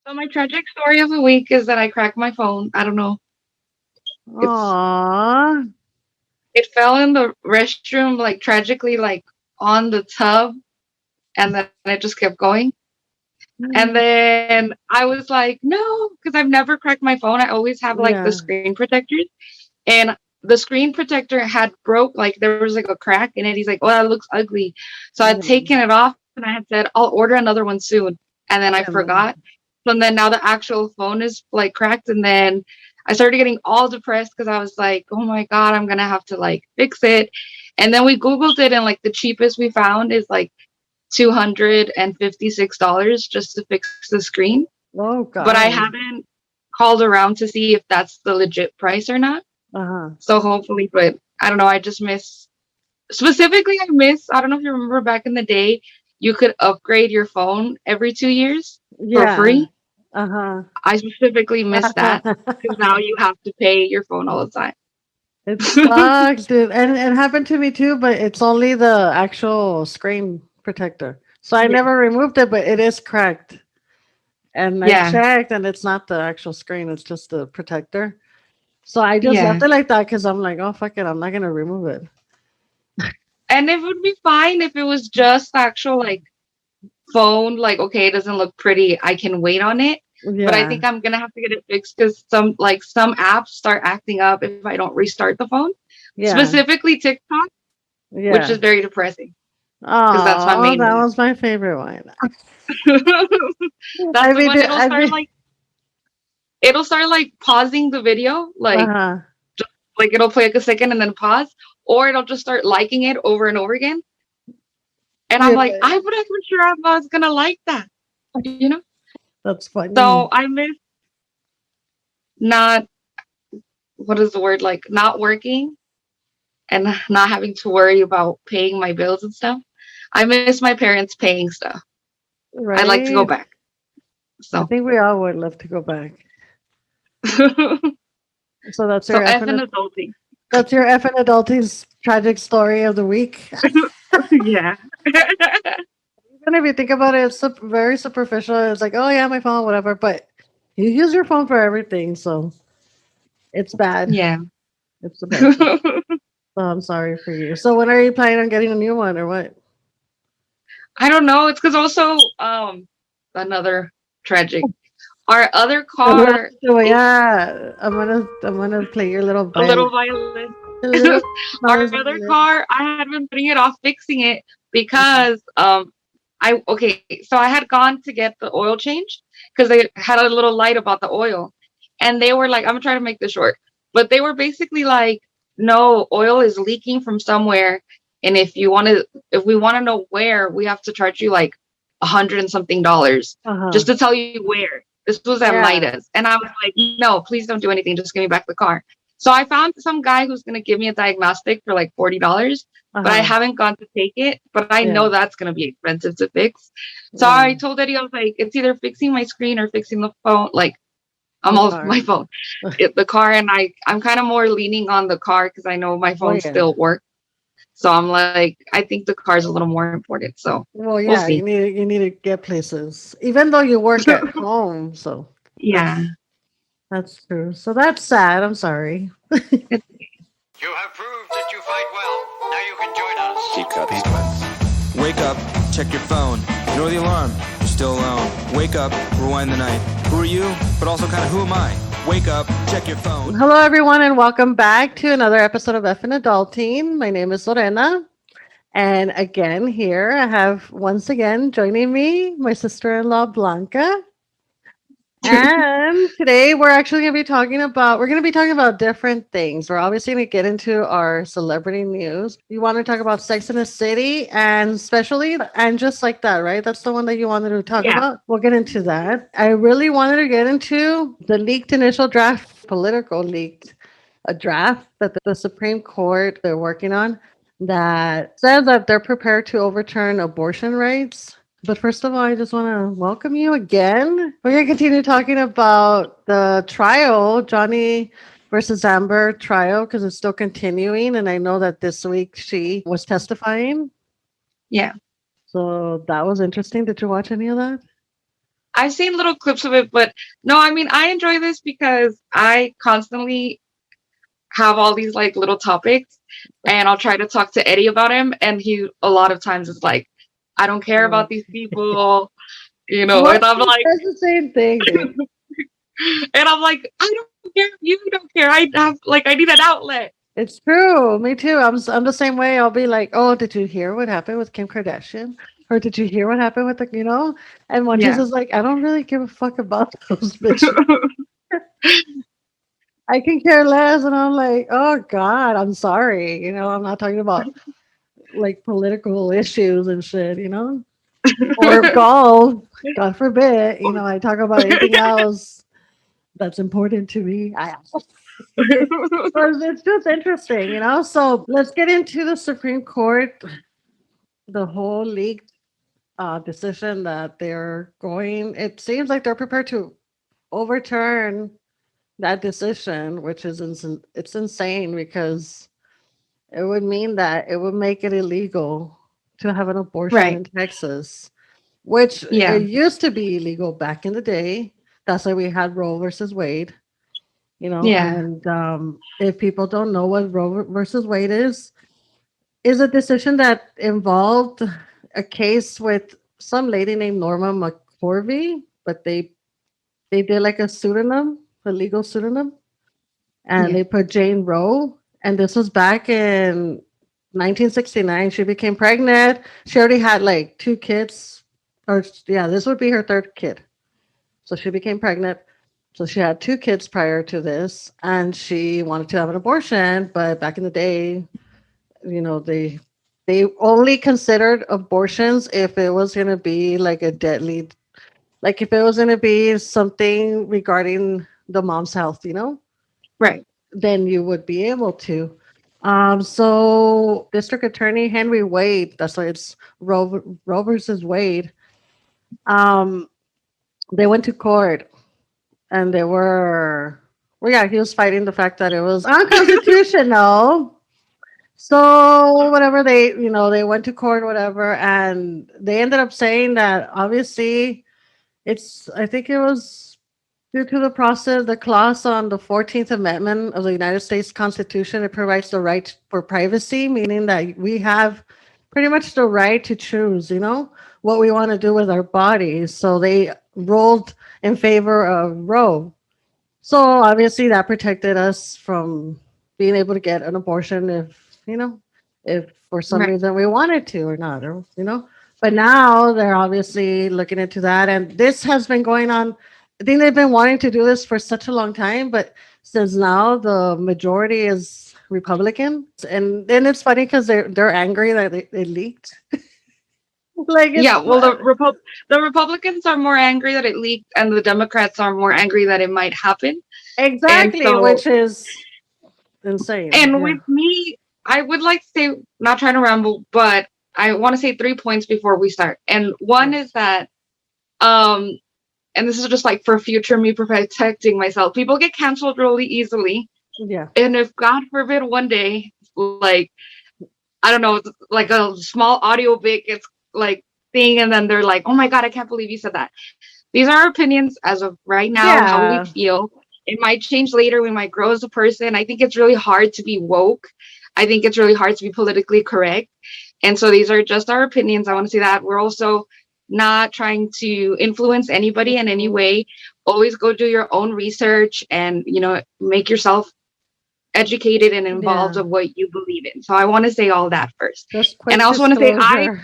So my tragic story of the week is that I cracked my phone. I don't know. It's Aww. it fell in the restroom like tragically like on the tub and then it just kept going. And Mm. then I was like, no, because I've never cracked my phone. I always have like the Yeah. screen protectors. And the screen protector had broke, like there was like a crack in it. He's like, oh, that looks ugly. So I'd Yeah. taken it off and I had said, I'll order another one soon. And then I And then, forgot. So then now the actual phone is like cracked. And then I started getting all depressed because I was like, oh my God, I'm going to have to like fix it. And then we Googled it and like the cheapest we found is like $256 just to fix the screen. oh But I God. haven't called around to see if that's the legit price or not. Uh-huh. So hopefully, but I don't know. I just miss specifically. I miss. I don't know if you remember back in the day, you could upgrade your phone every 2 years for Yeah. free. Uh-huh. I specifically miss that because now you have to pay your phone all the time. It sucks, dude. And it happened to me too, but it's only the actual screen protector. So I Yeah, never removed it, but it is cracked. And I yeah, checked and it's not the actual screen, it's just the protector. So I just left yeah. it like that because I'm like, oh fuck it, I'm not gonna remove it. And it would be fine if it was just actual like phone. Like, okay, it doesn't look pretty. I can wait on it. But I Yeah. think I'm gonna have to get it fixed because some apps start acting up if I don't restart the phone. Yeah. Specifically TikTok, which is Yeah. very depressing because that's my Oh, main that one. was my favorite one. That's I the mean, one I mean, it'll start like pausing the video, uh-huh. like it'll play like a second and then pause, or it'll just start liking it over and over again. And I'm Yeah, like, I wasn't sure I was gonna like that, you know? that's So funny. I miss not what is the word like not working and not having to worry about paying my bills and stuff. I miss my parents paying stuff. I'd like to go Right? back. I So think we all would love to go back. so So that's your F F and and adulting. that's your F and adulting's tragic story of the week. Yeah. And if you think about it, it's very superficial. It's like, oh yeah, my phone, whatever. But you use your phone for everything, so it's bad. Yeah. It's the bad thing. So I'm sorry for you. So when are you planning on getting a new one or what? I don't know. It's because also another tragic. Our other A little, car is yeah. I'm gonna play your little a little violin. violin. A little Our smells other violin. car, I had been putting it off fixing it because I okay, so I had gone to get the oil change because they had a little light about the oil. And they were like, I'm trying to make this short, but they were basically like, no, oil is leaking from somewhere. And if we want to know where, we have to charge you like 100 and something dollars Uh just huh. to tell you where. This was at Yeah. Midas. And I was like, no, please don't do anything. Just give me back the car. So I found some guy who's going to give me a diagnostic for like $40, Uh but I huh. haven't gone to take it. But I Yeah. know that's going to be expensive to fix. So Yeah. I told Eddie, I was like, it's either fixing my screen or fixing the phone. Like, I'm The off car. my phone, the car, and I'm kind of more leaning on the car because I know my Oh phone yeah. still works. So I'm like, I think the car is a little more important. So Well, we'll yeah. see. You need to get places, even though you work at home. So Yeah. that's true. So that's sad. I'm sorry. It's, You have proved that you fight well. Now you can join us. Keep cuts. Wake up, check your phone. Ignore the alarm. You're still alone. Wake up, rewind the night. Who are you? But also kind of who am I? Wake up, check your phone. Hello, everyone, and welcome back to another episode of F and Adulting. My name is Lorena, and again here I have once again joining me my sister-in-law Blanca. And today we're going to be talking about different things. We're obviously going to get into our celebrity news. You want to talk about Sex in the City and especially and just like that, right? That's the one that you wanted to talk yeah. about. We'll get into that. I really wanted to get into the leaked initial draft, political leaked a draft that the Supreme Court they're working on that says that they're prepared to overturn abortion rights. But first of all, I just want to welcome you again. We're going to continue talking about the trial, Johnny versus Amber trial, because it's still continuing. And I know that this week she was testifying. Yeah. So that was interesting. Did you watch any of that? I've seen little clips of it, but no, I mean, I enjoy this because I constantly have all these like little topics, and I'll try to talk to Eddie about him, and he a lot of times is like, I don't care Uh, about these people, you know, what? and I'm like, That's the same thing, dude. I don't care if you don't care. I need an outlet. It's true. Me too. I'm the same way. I'll be like, "Oh, did you hear what happened with Kim Kardashian? Or did you hear what happened with the, you know?" And one just Yeah. is like, "I don't really give a fuck about those bitches. I can care less." And I'm like, "Oh God, I'm sorry. You know, I'm not talking about like political issues and shit. You know, or golf. God forbid. You know, I talk about anything else that's important to me. But it's just interesting, you know. So let's get into the Supreme Court, the whole leaked decision that they're going. It seems like they're prepared to overturn that decision, which is it's insane because it would mean that it would make it illegal to have an abortion Right. in Texas, which Yeah. it used to be illegal back in the day. That's why we had Roe versus Wade, you know. Yeah. And if people don't know what Roe versus Wade is a decision that involved a case with some lady named Norma McCorvey, but they did like a pseudonym, a legal pseudonym, and Yeah. they put Jane Roe. And this was back in 1969. She became pregnant. She already had like two kids, or yeah, this would be her third kid. So she became pregnant. So she had two kids prior to this, and she wanted to have an abortion. But back in the day, you know, they only considered abortions if it was going to be like a deadly, like if it was going to be something regarding the mom's health, you know, Right. then you would be able to. So District Attorney Henry Wade, that's why it's Roe versus Wade. Um, they went to court and they were, well, yeah, he was fighting the fact that it was unconstitutional. So whatever, they, you know, they went to court, whatever, and they ended up saying that obviously it's, I think it was due to the process, the clause on the 14th Amendment of the United States Constitution, it provides the right for privacy, meaning that we have pretty much the right to choose, you know, what we want to do with our bodies. So they ruled in favor of Roe. So obviously that protected us from being able to get an abortion if, you know, if for some Right. reason we wanted to or not, or, you know. But now they're obviously looking into that. And this has been going on. I think they've been wanting to do this for such a long time. But since now the majority is Republican. And then it's funny because they're angry that they leaked. Like it's Yeah. Well, the Republicans are more angry that it leaked, and the Democrats are more angry that it might happen. And exactly, so, which is insane. and Yeah. with me, I would like to say, not trying to ramble, but I want to say 3 points before we start. And one is that, um, and this is just like for future me protecting myself. People get canceled really easily, Yeah. and if God forbid one day, like I don't know, like a small audio bit gets like thing, and then they're like, "Oh my God, I can't believe you said that." These are our opinions as of right now, how we Yeah. feel. It might change later. We might grow as a person. I think it's really hard to be woke. I think it's really hard to be politically correct. And so these are just our opinions. I want to say that we're also not trying to influence anybody in any way. Always go do your own research and, you know, make yourself educated and involved Yeah. of what you believe in. So I want to say all that first. Just And quick I also want to say disclosure.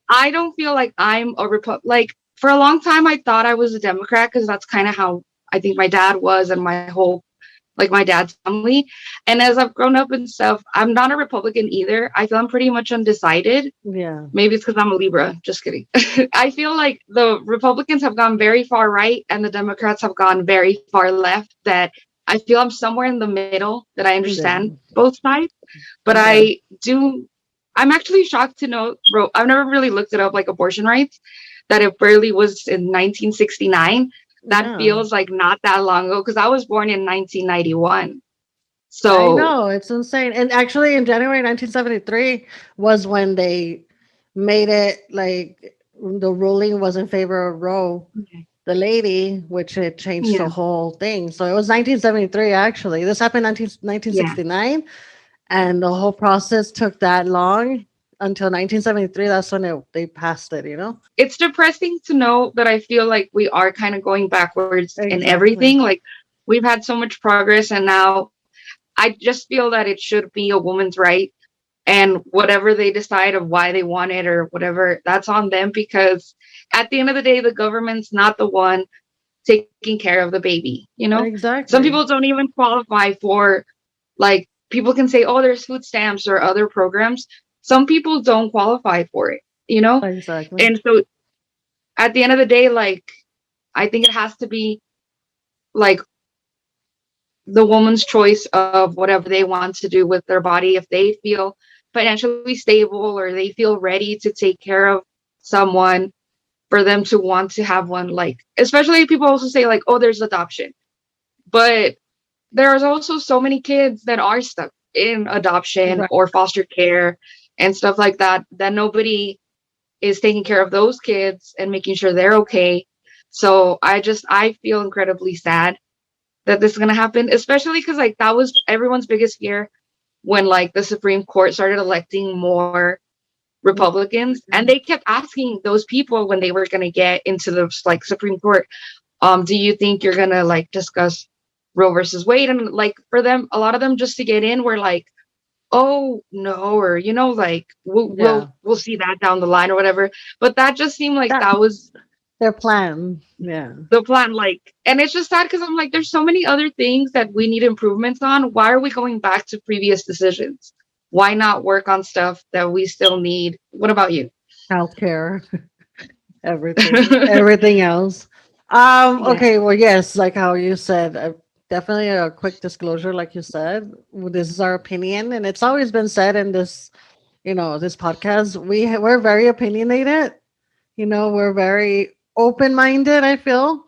I don't feel like I'm a like for a long time I thought I was a Democrat because that's kind of how I think my dad was and my whole like my dad's family. And as I've grown up and stuff, I'm not a Republican either. I feel I'm pretty much undecided. Yeah. Maybe it's because I'm a Libra. Just kidding. I feel like the Republicans have gone very far right and the Democrats have gone very far left. That I feel I'm somewhere in the middle, that I Yeah. understand both sides. But Yeah. I'm actually shocked to know, I've never really looked it up, like abortion rights, that it barely was in 1969. That Yeah. feels like not that long ago because I was born in 1991. I So, know, it's insane. And actually in January 1973 was when they made it like the ruling was in favor of Roe, Okay. the lady, which it changed the Yeah. whole thing. So it was 1973, actually. This happened in Yeah. 1969, and the whole process took that long until 1973. That's when they passed it, you know? It's depressing to know that I feel like we are kind of going backwards in everything. Exactly. Like we've had so much progress, and now I just feel that it should be a woman's right. And whatever they decide of why they want it or whatever, that's on them, because at the end of the day, the government's not the one taking care of the baby. You know, some Exactly. people don't even qualify for, like, people can say, oh, there's food stamps or other programs. Some people don't qualify for it, you know? Exactly. And so at the end of the day, like, I think it has to be like the woman's choice of whatever they want to do with their body. If they feel financially stable or they feel ready to take care of someone, for them to want to have one, like, especially people also say, like, oh, there's adoption. But there's also so many kids that are stuck in adoption Right. or foster care and stuff like that, that nobody is taking care of those kids and making sure they're okay. So I feel incredibly sad that this is going to happen, especially because, like, that was everyone's biggest fear when, like, the Supreme Court started electing more Republicans, and they kept asking those people when they were going to get into the, like, Supreme Court, do you think you're going to, like, discuss Roe versus Wade? And, like, for them, a lot of them, just to get in, were like, oh no, or, you know, like, Yeah. we'll see that down the line or whatever. But that just seemed like That that was their plan. Yeah. the plan, like, and it's just sad because I'm like, there's so many other things that we need improvements on. Why are we going back to previous decisions? Why not work on stuff that we still need? What about you? Healthcare, everything else. Yeah. Okay, well, yes, like how you said, definitely a quick disclosure, like you said, this is our opinion, and it's always been said in this, this podcast. We're very opinionated. We're very open-minded, I feel,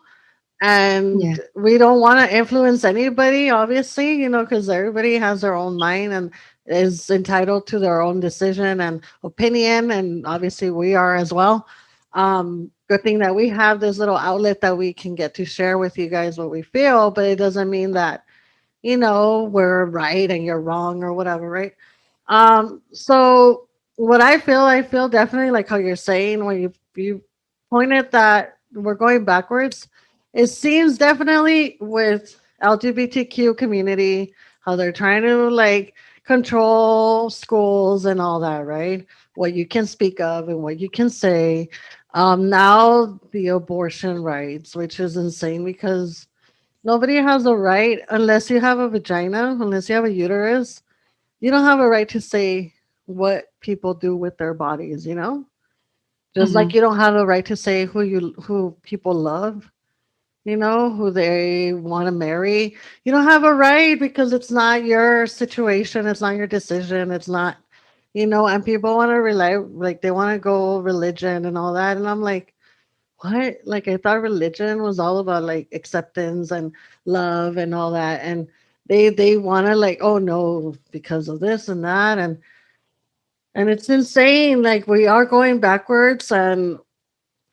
Yeah. and we don't want to influence anybody, obviously, because everybody has their own mind and is entitled to their own decision and opinion, and obviously we are as well. Good thing that we have this little outlet that we can get to share with you guys what we feel, but it doesn't mean that we're right and you're wrong or whatever, right? So what I feel definitely like how you're saying when you pointed that we're going backwards. It seems definitely with LGBTQ community how they're trying to like control schools and all that, right? What you can speak of and what you can say. Now the abortion rights, which is insane because nobody has a right unless you have a vagina, unless you have a uterus. You don't have a right to say what people do with their bodies, Just Hmm. like you don't have a right to say who people love, who they want to marry. You don't have a right because it's not your situation, it's not your decision, it's not, and people want to rely, like they want to go religion and all that. And I'm like, what? Like I thought religion was all about like acceptance and love and all that. And they want to like, oh no, because of this and that. And it's insane. Like we are going backwards, and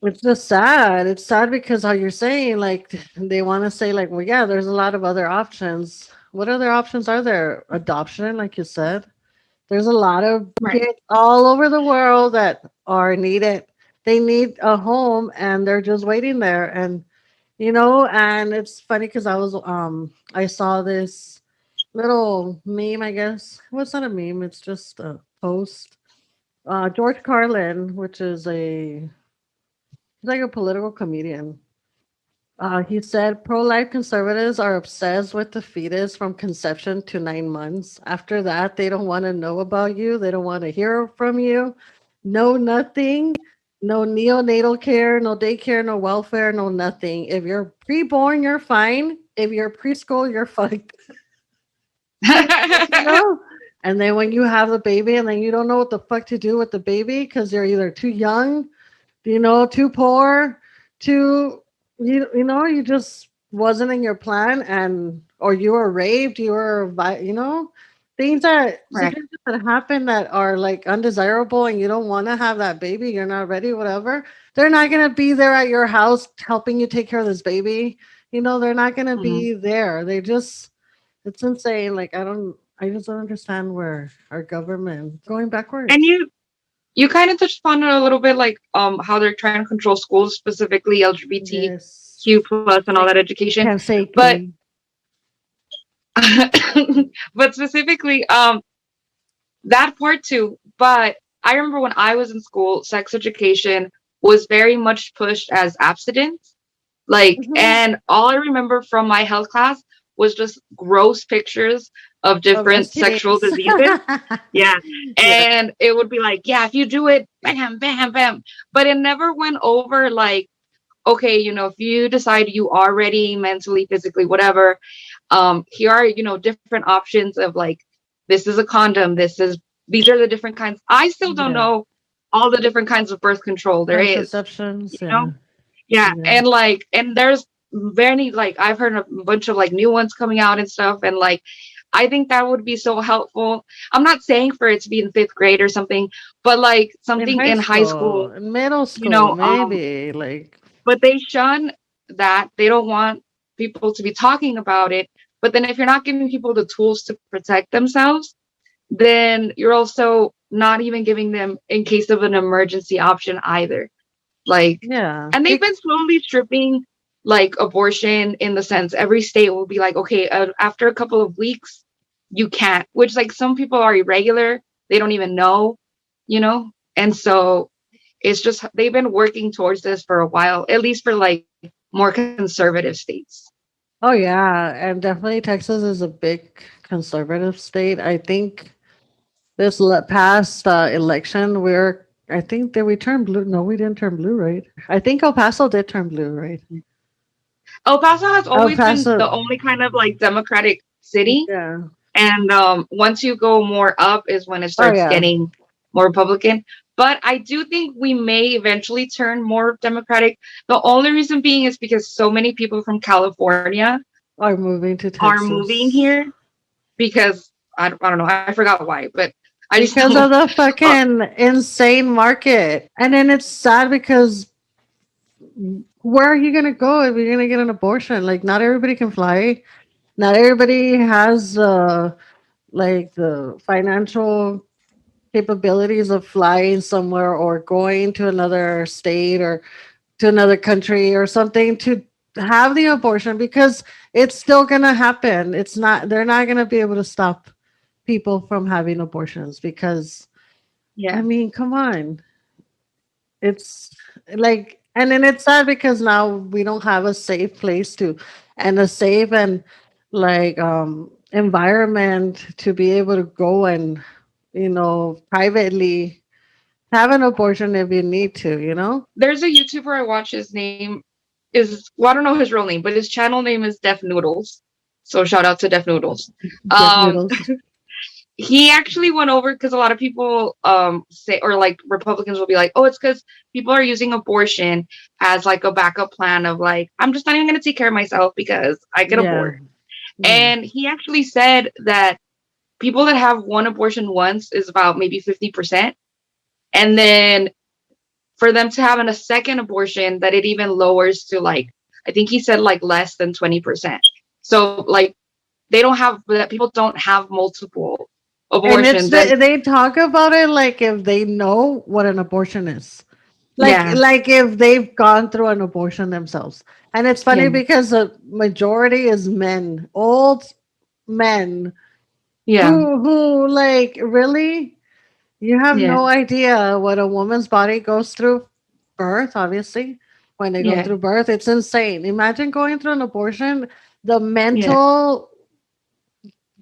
it's just sad. It's sad because how you're saying, like they want to say, like, well, yeah, there's a lot of other options. What other options are there? Adoption, like you said. There's a lot of Right. kids all over the world that are needed. They need a home, and they're just waiting there. And it's funny because I saw this little meme, I guess. Well, it's not a meme, it's just a post. George Carlin, which is he's like a political comedian. He said pro-life conservatives are obsessed with the fetus from conception to 9 months. After that, they don't want to know about you. They don't want to hear from you. No, nothing. No neonatal care, no daycare, no welfare, no nothing. If you're preborn, you're fine. If you're preschool, you're fucked. you know? And then when you have the baby and then you don't know what the fuck to do with the baby because you're either too young, too poor, too, you just wasn't in your plan, and or you were raped, things that Right. situations that happen that are like undesirable and you don't want to have that baby, you're not ready, whatever. They're not gonna be there at your house helping you take care of this baby. They're not gonna Mhm. be there. They just it's insane. Like I just don't understand where our government going And backwards. you kind of touched upon it a little bit, like how they're trying to control schools, specifically Yes. LGBTQ plus and all Like that education. can't say But gay. but specifically, that part too. But I remember when I was in school, sex education was very much pushed as abstinence. Like, Mhm. and all I remember from my health class was just gross pictures of Of different sexual STDs. diseases. Yeah. Yeah. And it would be like, yeah, if you do it, bam, bam, bam. But it never went over like, okay, if you decide you are ready mentally, physically, whatever, here are, different options of like, this is a condom, these are the different kinds. I still don't Yeah. know all the different kinds of birth control there is, Contraceptions. you know? Yeah. Yeah. Yeah. And there's very, like, I've heard a bunch of like new ones coming out and stuff. And like, I think that would be so helpful. I'm not saying for it to be in fifth grade or something, but like In something high in high school, school, in middle you school, know, maybe like but they shun that. They don't want people to be talking about it. But then if you're not giving people the tools to protect themselves, then you're also not even giving them in case of an emergency option either. Like, yeah. and they've been slowly stripping like abortion in the sense every state will be like, okay, after a couple of weeks, you can't, which like some people are irregular. They don't even know, you know? And so it's just, they've been working towards this for a while, at least for like more conservative states. Oh yeah, and definitely Texas is a big conservative state. I think this past election, I think that we turned blue. No, we didn't turn blue, right? I think El Paso did turn blue, right? El Paso has El always been Paso, the only kind of like democratic city. yeah. And once you go more up is when it Oh starts yeah, getting more Republican. But I do think we may eventually turn more Democratic. The only reason being is because so many people from California are moving to are moving Texas here because I don't know. I forgot why, but I just because know. of the Uh, fucking insane market. And then it's sad because where are you gonna go if you're gonna get an abortion? Like, not everybody can fly. Not everybody has like the financial capabilities of flying somewhere or going to another state or to another country or something to have the abortion because it's still gonna happen. It's not they're not gonna be able to stop people from having abortions because I yeah, mean, come on. It's like, and then it's sad because now we don't have a safe place to, and a safe and like environment to be able to go and privately have an abortion if you need to. there's a YouTuber I watch. His name is, well, I don't know his real name, but his channel name is Deaf Noodles. So shout out to Deaf Noodles. Get Um, noodles. he actually went over because a lot of people say, or like Republicans will be like, oh, it's because people are using abortion as like a backup plan of like, I'm just not even going to take care of myself because I get Yeah, aborted. yeah. And he actually said that people that have one abortion once is about maybe 50%, and then for them to have a second abortion, that it even lowers to like, I think he said like less than 20%. So like they don't have, that people don't have multiple And it's abortions. And they talk about it like if they know what an abortion is. Like yeah, like if they've gone through an abortion themselves. And it's yeah, funny because the majority is men, old men yeah, who like really you have yeah, no idea what a woman's body goes through birth, obviously. When they go yeah, through birth, it's insane. Imagine going through an abortion, the yeah, mental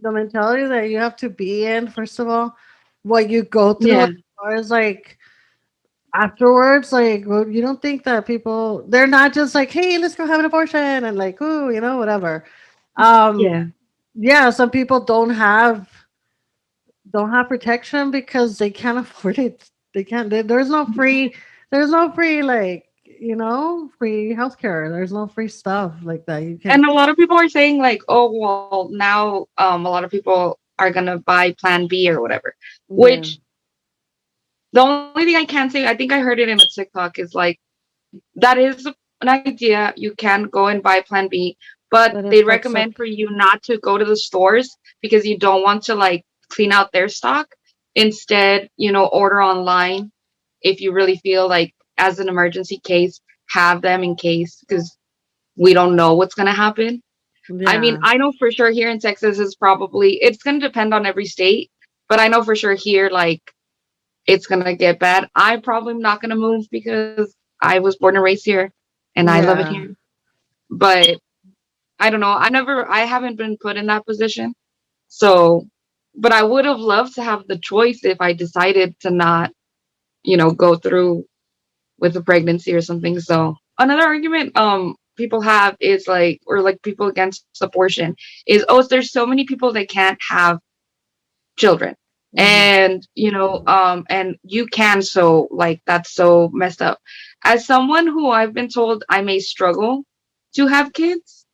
the mentality that you have to be in, first of all, what you go through as yeah, far as like afterwards, like well, you don't think that people they're not just like, hey, let's go have an abortion and like, ooh, whatever. Um, yeah, yeah, some people don't have protection because they can't afford it. They can't. There's no free. There's no free like free healthcare. There's no free stuff like that. You can. and a lot of people are saying like, oh well, now a lot of people are gonna buy Plan B or whatever. Yeah. Which the only thing I can say, I think I heard it in a TikTok, is like that is an idea. You can go and buy Plan B, but But it they fucks up. recommend for you not to go to the stores because you don't want to like clean out their stock. Instead, order online if you really feel like as an emergency case, have them in case because we don't know what's gonna happen. I mean, Yeah. I know for sure here in Texas is probably it's gonna depend on every state, but I know for sure here like it's gonna get bad. I'm probably not gonna move because I was born and raised here and I love it Yeah. here. But I don't know. I haven't been put in that position. So, but I would have loved to have the choice if I decided to not, go through with a pregnancy or something. So another argument people have is like or like people against abortion is there's so many people that can't have children. Mhm. And and you can, so like that's so messed up. As someone who I've been told I may struggle to have kids,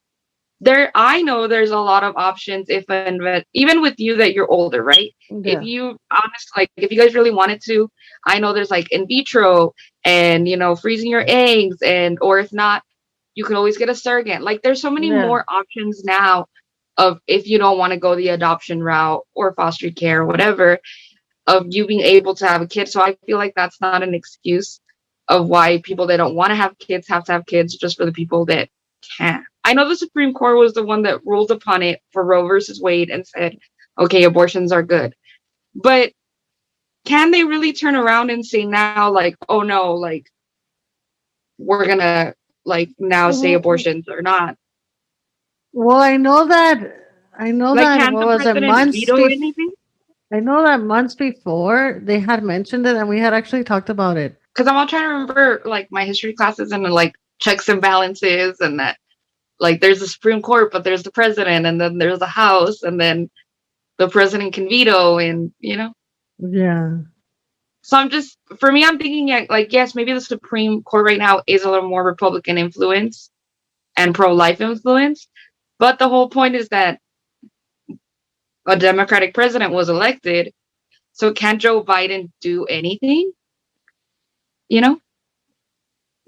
I know there's a lot of options if even with you that you're older, right? If Yeah. you honest like if you guys really wanted to, I know there's like in vitro and freezing your eggs, and or if not, you can always get a surrogate. Like there's so many Yeah. more options now of if you don't want to go the adoption route or foster care or whatever, of you being able to have a kid. So I feel like that's not an excuse of why people that don't want to have kids have to have kids, just for the people that can. I know the Supreme Court was the one that ruled upon it for Roe versus Wade and said, okay, abortions are good. But can they really turn around and say now, like, oh no, like, we're gonna like now say Mhm. abortions are not? Well, I know that Like, can't what the was it president months veto before? anything? I know that months before they had mentioned it and we had actually talked about it. Because I'm all trying to remember like my history classes and like checks and balances, and that like there's the Supreme Court, but there's the president, and then there's the House, and then the president can veto, and Yeah. So I'm just for me, I'm thinking yeah, like yes, maybe the Supreme Court right now is a little more Republican influence and pro-life influence, but the whole point is that a Democratic president was elected, so can't Joe Biden do anything? You know?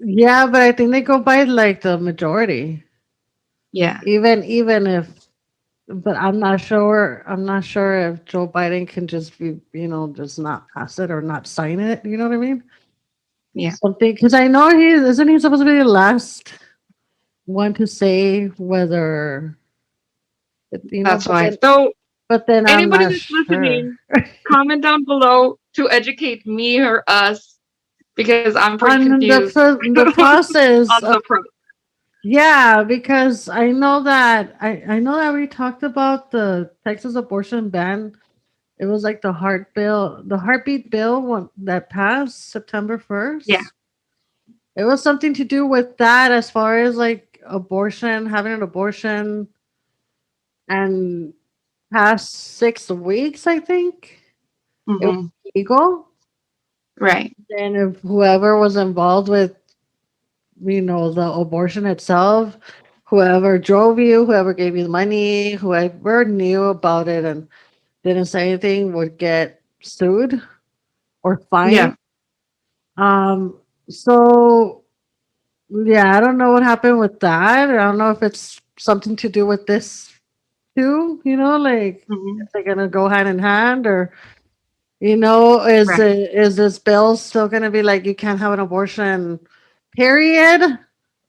Yeah, but I think they go by like the majority. Yeah, Even if but I'm not sure if Joe Biden can just be, just not pass it or not sign it. You know what I mean? yeah. Something because I know isn't he supposed to be the last one to say whether That's but why. then So I'm anybody not that's sure. listening, comment down below to educate me or us because I'm pretty On confused the process on of the pro. yeah, because I know that we talked about the Texas abortion ban. It was like the heartbeat bill that passed September Yeah. 1st. It was something to do with that as far as like abortion, having an abortion, and past 6 weeks, I think it was Hmm. legal. Right. And if whoever was involved with, the abortion itself, whoever drove you, whoever gave you the money, whoever knew about it and didn't say anything would get sued or fined. Yeah. Um, so yeah, I don't know what happened with that. I don't know if it's something to do with this too, like Hmm. if they're gonna go hand in hand or Right. is this bill still gonna be like you can't have an abortion, period,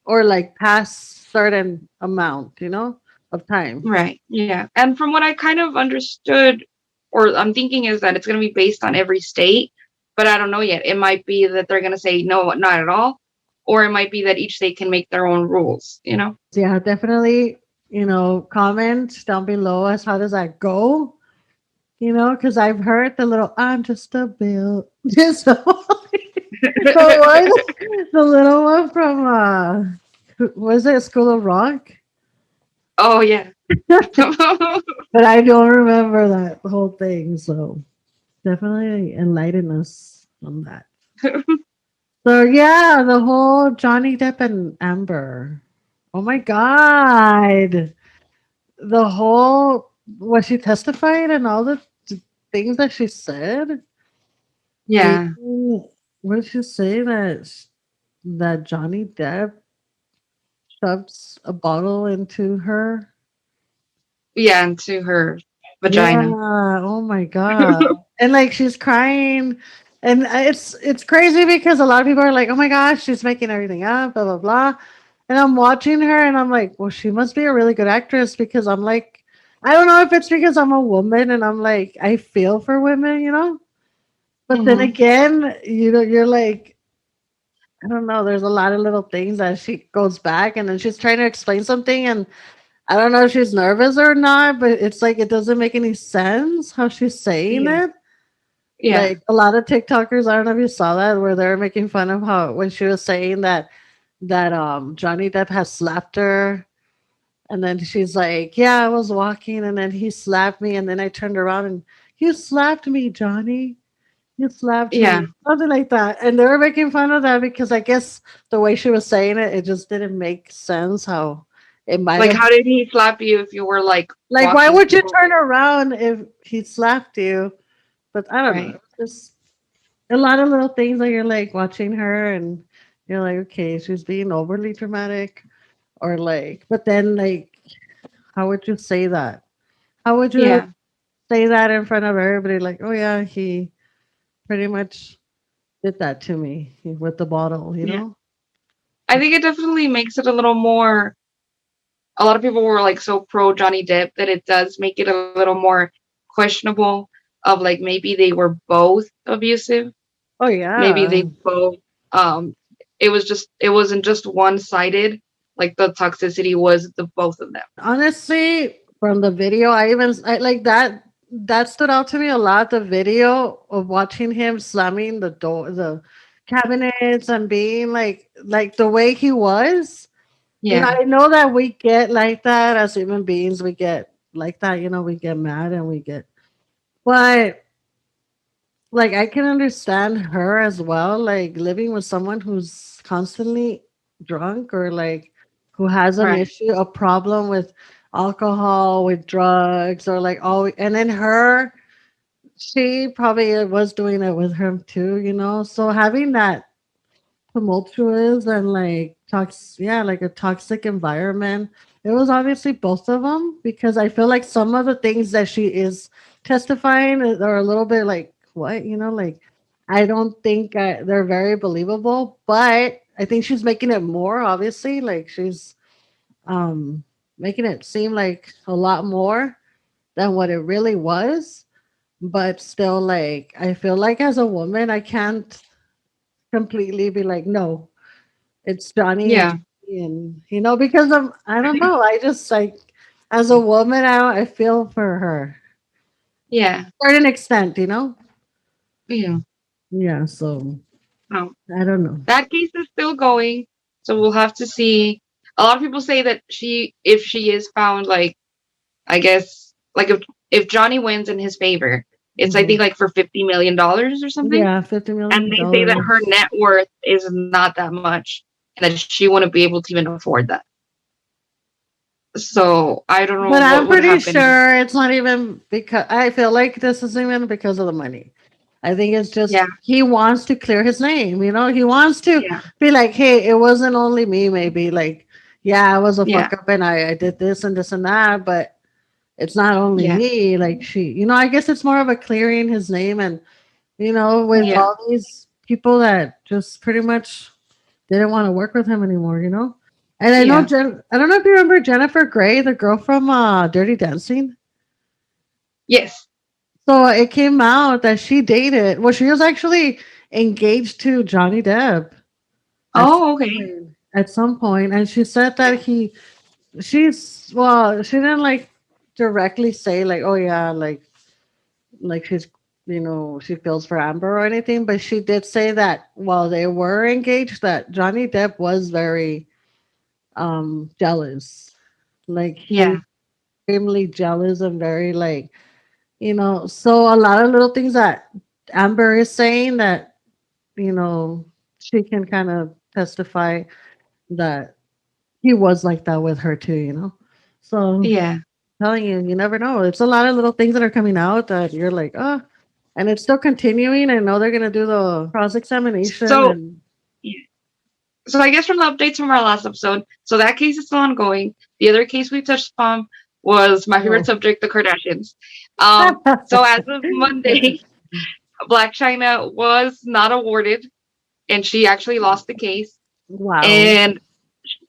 or like past certain amount, of time. Right. Yeah. And from what I kind of understood, or I'm thinking, is that it's going to be based on every state, but I don't know yet. It might be that they're going to say no, not at all, or it might be that each state can make their own rules. Yeah, definitely, comment down below as how does that go? Because I've heard the little I'm just a bill. Just the one, the little one from was it School of Rock? Oh yeah. But I don't remember that whole thing, so definitely enlighten us on that. So yeah, the whole Johnny Depp and Amber. Oh my god. The whole what she testified and all the things that she said. Yeah. Even, what did she say that Johnny Depp shoves a bottle into her? Yeah, into her Yeah. vagina. Oh my god. And like she's crying, and it's crazy because a lot of people are like, "Oh my gosh, she's making everything up," blah blah blah. And I'm watching her, and I'm like, "Well, she must be a really good actress," because I'm like, I don't know if it's because I'm a woman, and I'm like, I feel for women, you know. But then Hmm. again, you're like, I don't know. There's a lot of little things that she goes back, and then she's trying to explain something, and I don't know if she's nervous or not, but it's like it doesn't make any sense how she's saying Yeah. it. Yeah. Like a lot of TikTokers, I don't know if you saw that, where they're making fun of how when she was saying that Johnny Depp has slapped her, and then she's like, "Yeah, I was walking, and then he slapped me, and then I turned around and you slapped me, Johnny. You slapped Yeah. me," something like that. And they were making fun of that because I guess the way she was saying it, it just didn't make sense how it might Like, have. how did he slap you if you were like Like, why walking would you slowly? turn around if he slapped you? But I don't know. Right. Just a lot of little things that you're like watching her and you're like, okay, she's being overly dramatic. Or like, but then like, how would you say that? How would you Yeah. say that in front of everybody? Like, oh yeah, he pretty much did that to me with the bottle, you Yeah. know? I think it definitely makes it a little more. A lot of people were like so pro Johnny Depp that it does make it a little more questionable of like maybe they were both abusive. Oh Maybe yeah. they both um it wasn't just one sided. Like the toxicity was the both of them. Honestly, from the video, I like that stood out to me a lot. The video of watching him slamming the door, the cabinets, and being like the way he was. Yeah. I know that we get like that as human beings. We get like that. We get mad and we get, but like I can understand her as well. Like living with someone who's constantly drunk or like who has an Right. issue, a problem with alcohol, with drugs, or like all. And then her, she probably was doing it with him too. So having that tumultuous and like like a toxic environment. It was obviously both of them because I feel like some of the things that she is testifying are a little bit like what like I don't think they're very believable, but I think she's making it more obviously like she's um making it seem like a lot more than what it really was. But still, like I feel like as a woman, I can't completely be like no, it's Johnny and Yeah. Johnny and because I don't know. I just like as a woman, I feel for her Yeah. to an extent. Yeah. Yeah, so Um, I don't know. that case is still going, so we'll have to see. A lot of people say that if she is found, like I guess, like if Johnny wins in his favor, it's I Mhm. think like for $50 million or something, Yeah, $50 and million. they say that her net worth is not that much, and that she wouldn't be able to even afford that. So I don't know But I'm what would pretty happen. sure it's not even because I feel like this isn't even because of the money. I think it's just Yeah, he wants to clear his name. He wants to yeah, be like, hey, it wasn't only me, maybe. Like, yeah, I was a yeah, fuck up and I did this and this and that, but it's not only yeah, me. Like, I guess it's more of a clearing his name and, with yeah, all these people that just pretty much didn't want to work with him anymore. And I know yeah. I don't know if you remember Jennifer Grey, the girl from Dirty Dancing. Yes. So it came out that she dated. Well, she was actually engaged to Johnny Depp at some Oh, okay. point. At some point, and she said that Yeah, she didn't like directly say like, oh yeah, like she's she feels for Amber or anything, but she did say that while they were engaged, that Johnny Depp was very jealous. Like he was yeah, extremely jealous and very like so a lot of little things that Amber is saying that she can kind of testify that he was like that with her too. So yeah. telling you, you never know. It's a lot of little things that are coming out that you're like, oh, and it's still continuing. I know they're gonna do the cross examination So, and yeah. So I guess from the updates from our last episode, so that case is still ongoing. The other case we touched upon was my favorite oh. subject, the Kardashians. So as of Monday, Black China was not awarded, and she actually lost the case. Wow. And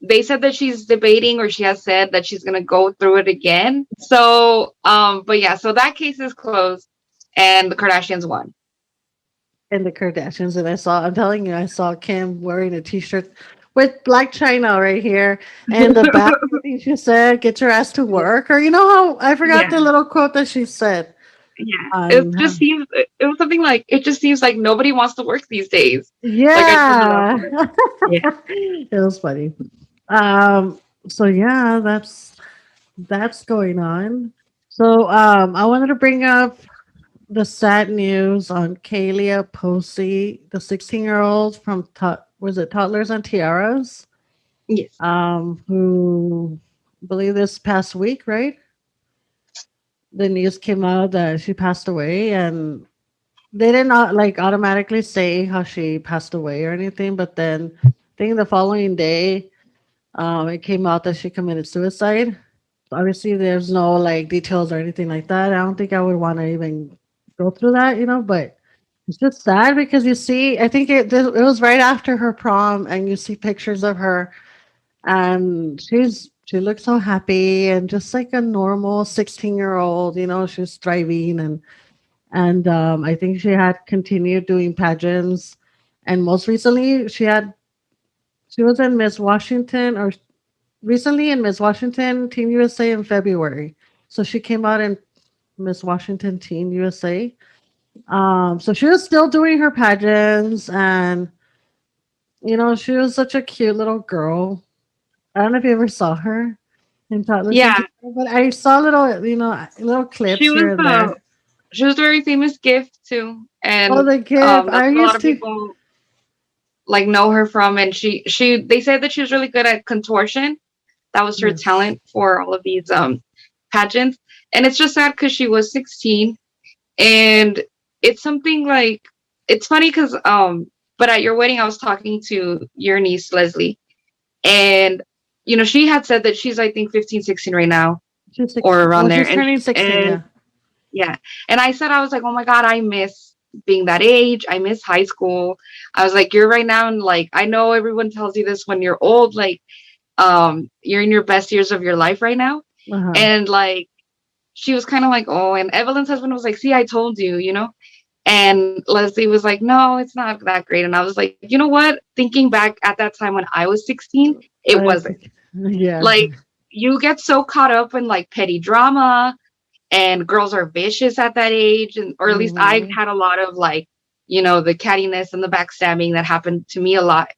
they said that she's debating, or she has said that she's gonna go through it again. So, but yeah, so that case is closed, and the Kardashians won. And the Kardashians, and I'm telling you, I saw Kim wearing a T-shirt with Black China right here, and the back. I think she said, "Get your ass to work," or you know how I forgot the Yeah. little quote that she said. Yeah, it Um, just seems it was something like it just seems like nobody wants to work these days. Like I just love yeah, her. Yeah. it was funny. Um, so yeah, that's going on. So I wanted to bring up the sad news on Kalia Posey, the 16-year-old from was it Toddlers and Tiaras, Yes. who I believe this past week, right? The news came out that she passed away, and they did not like automatically say how she passed away or anything, but then I think the following day, it came out that she committed suicide. Obviously, there's no like details or anything like that. I don't think I would want to even go through that, but it's just sad because you see, I think it was right after her prom, and you see pictures of her, and she looks so happy and just like a normal 16-year-old. She's thriving, and I think she had continued doing pageants, and most recently she was in Miss Washington, or recently in Miss Washington Teen USA in February. So she came out in Miss Washington Teen USA. So she was still doing her pageants, and she was such a cute little girl. I don't know if you ever saw her in Toddlers and Yeah, Tiara, but I saw little she clips was here and there. she was a very famous gift too, Oh, and the gift! that's I what a lot used of to. people like know her from. And she they said that she was really good at contortion. That was her Yes. talent for all of these pageants. And it's just sad because she was 16, and it's something like it's funny because but at your wedding I was talking to your niece Leslie, and she had said that she's I think 15, 16 right now, She's or 16. around Well, there. she's and turning 16. and Yeah. yeah, and I said, I was like, oh my god, I miss being that age. I miss high school. I was like, you're right now, and like I know everyone tells you this when you're old, like you're in your best years of your life right now. Uh-huh. And like she was kind of like, oh, and Evelyn's husband was like, see, I told you. And Leslie was like, no, it's not that great. And I was like, you know what? Thinking back at that time when I was 16, it I wasn't. think, yeah. Like, you get so caught up in like petty drama, and girls are vicious at that age. And, or at least I Mhm. had a lot of like, the cattiness and the backstabbing that happened to me a lot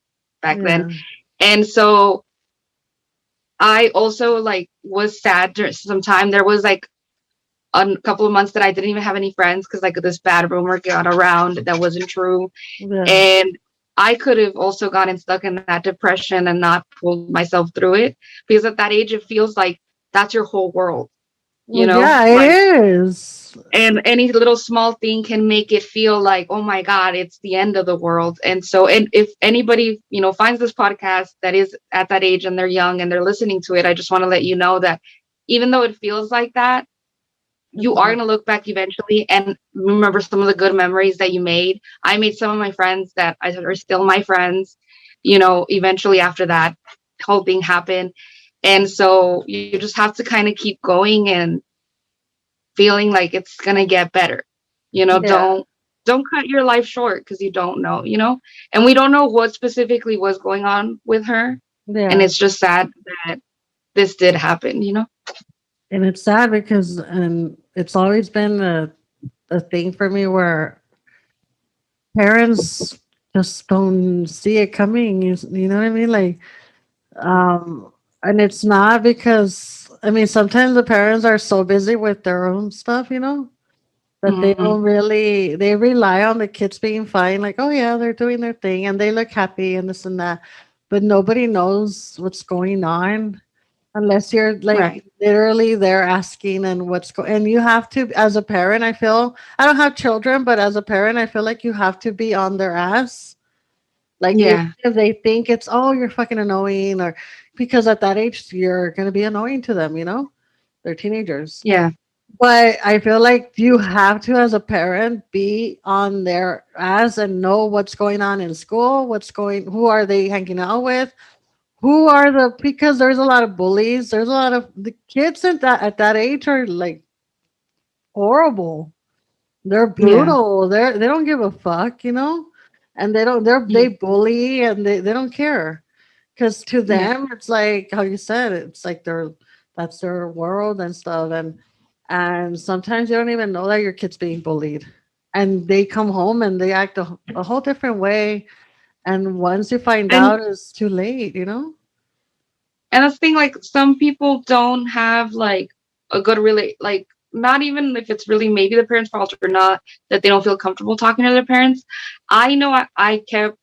back then. Yeah. And so I also like was sad during some time. There was like a couple of months that I didn't even have any friends because like this bad rumor got around that wasn't true. Yeah. And I could have also gotten stuck in that depression and not pulled myself through it, because at that age it feels like that's your whole world, Well, yeah, like, it is. and any little small thing can make it feel like, oh my god, it's the end of the world. And so, and if anybody finds this podcast that is at that age and they're young and they're listening to it, I just want to let you know that even though it feels like that, you are Mhm. going to look back eventually and remember some of the good memories that you made. I made some of my friends that are still my friends, eventually after that whole thing happened. And so you just have to kind of keep going and feeling like it's going to get better. Yeah. Don't cut your life short because you don't know. And we don't know what specifically was going on with her. And Yeah. it's just sad that this did happen. And it's sad because and it's always been a thing for me where parents just don't see it coming. You know what I mean? Like, and it's not because I mean sometimes the parents are so busy with their own stuff, that they Mhm. don't really they rely on the kids being fine, like, oh yeah, they're doing their thing and they look happy and this and that. But nobody knows what's going on. unless you're like Right. literally there asking and what's going, and you have to, as a parent, I feel, I don't have children, but as a parent, I feel like you have to be on their ass. Like even Yeah. if they think it's, oh, you're fucking annoying, or because at that age you're gonna be annoying to them, they're teenagers. Yeah. But I feel like you have to, as a parent, be on their ass and know what's going on in school, who are they hanging out with, who are because there's a lot of bullies. There's a lot of the kids at that age are like horrible. They're Yeah. brutal. They don't give a fuck. And they Mm. bully and they don't care. Because to Yeah. them, it's like how you said, it's like that's their world and stuff. And sometimes you don't even know that your kid's being bullied. And they come home and they act a whole different way. And once you find And out, it's too late. and that's the thing, like some people don't have like a good like not even if it's really maybe the parents' fault or not, that they don't feel comfortable talking to their parents. I know I kept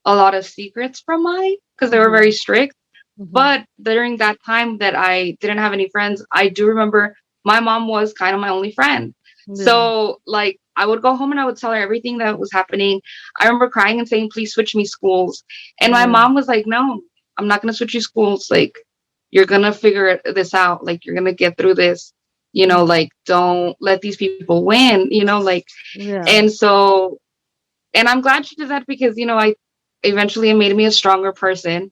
a lot of secrets from mine because they were Mhm, very strict. mhm. But during that time that I didn't have any friends, I do remember my mom was kind of my only friend. Yeah. So like I would go home and I would tell her everything that was happening. I remember crying and saying, please switch me schools. And my Yeah. mom was like, no, I'm not going to switch you schools. Like you're going to this out. Like you're going to get through this, Mhm. like don't let these people win, like, Yeah. and so, and I'm glad she did that because, I eventually it made me a stronger person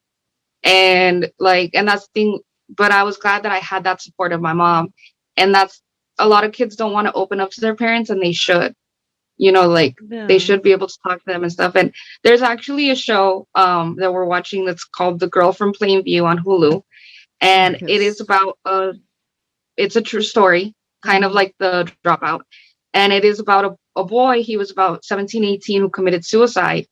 and like and that's the thing, but I was glad that I had that support of my mom. And that's a lot of kids don't want to open up to their parents, and they should, like they Yeah. should be able to talk to them and stuff. And there's actually a show that we're watching that's called The Girl from Plainview on Hulu, and it is Yes. about it's a true story, kind of Mhm. like The Dropout. And it is about a boy. He was about 17, 18, who committed suicide.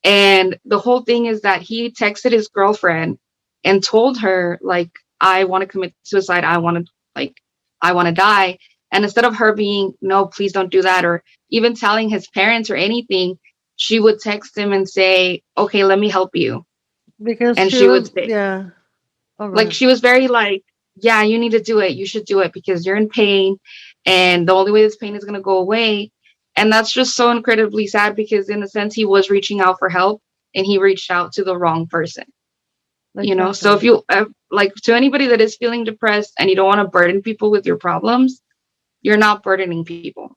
And the whole thing is that he texted his girlfriend and told her, like, I want to commit suicide. I want to die. And instead of her being, no, please don't do that, or even telling his parents or anything, she would text him and say, okay, let me help you. Because And she she would was, say, yeah. Oh, go like, ahead. she was very like, yeah, you need to do it. You should do it because you're in pain. And the only way this pain is going to go away. And that's just so incredibly sad because, in a sense, he was reaching out for help and he reached out to the wrong person. So if Exactly. you like to anybody that is feeling depressed and you don't want to burden people with your problems, you're not burdening people.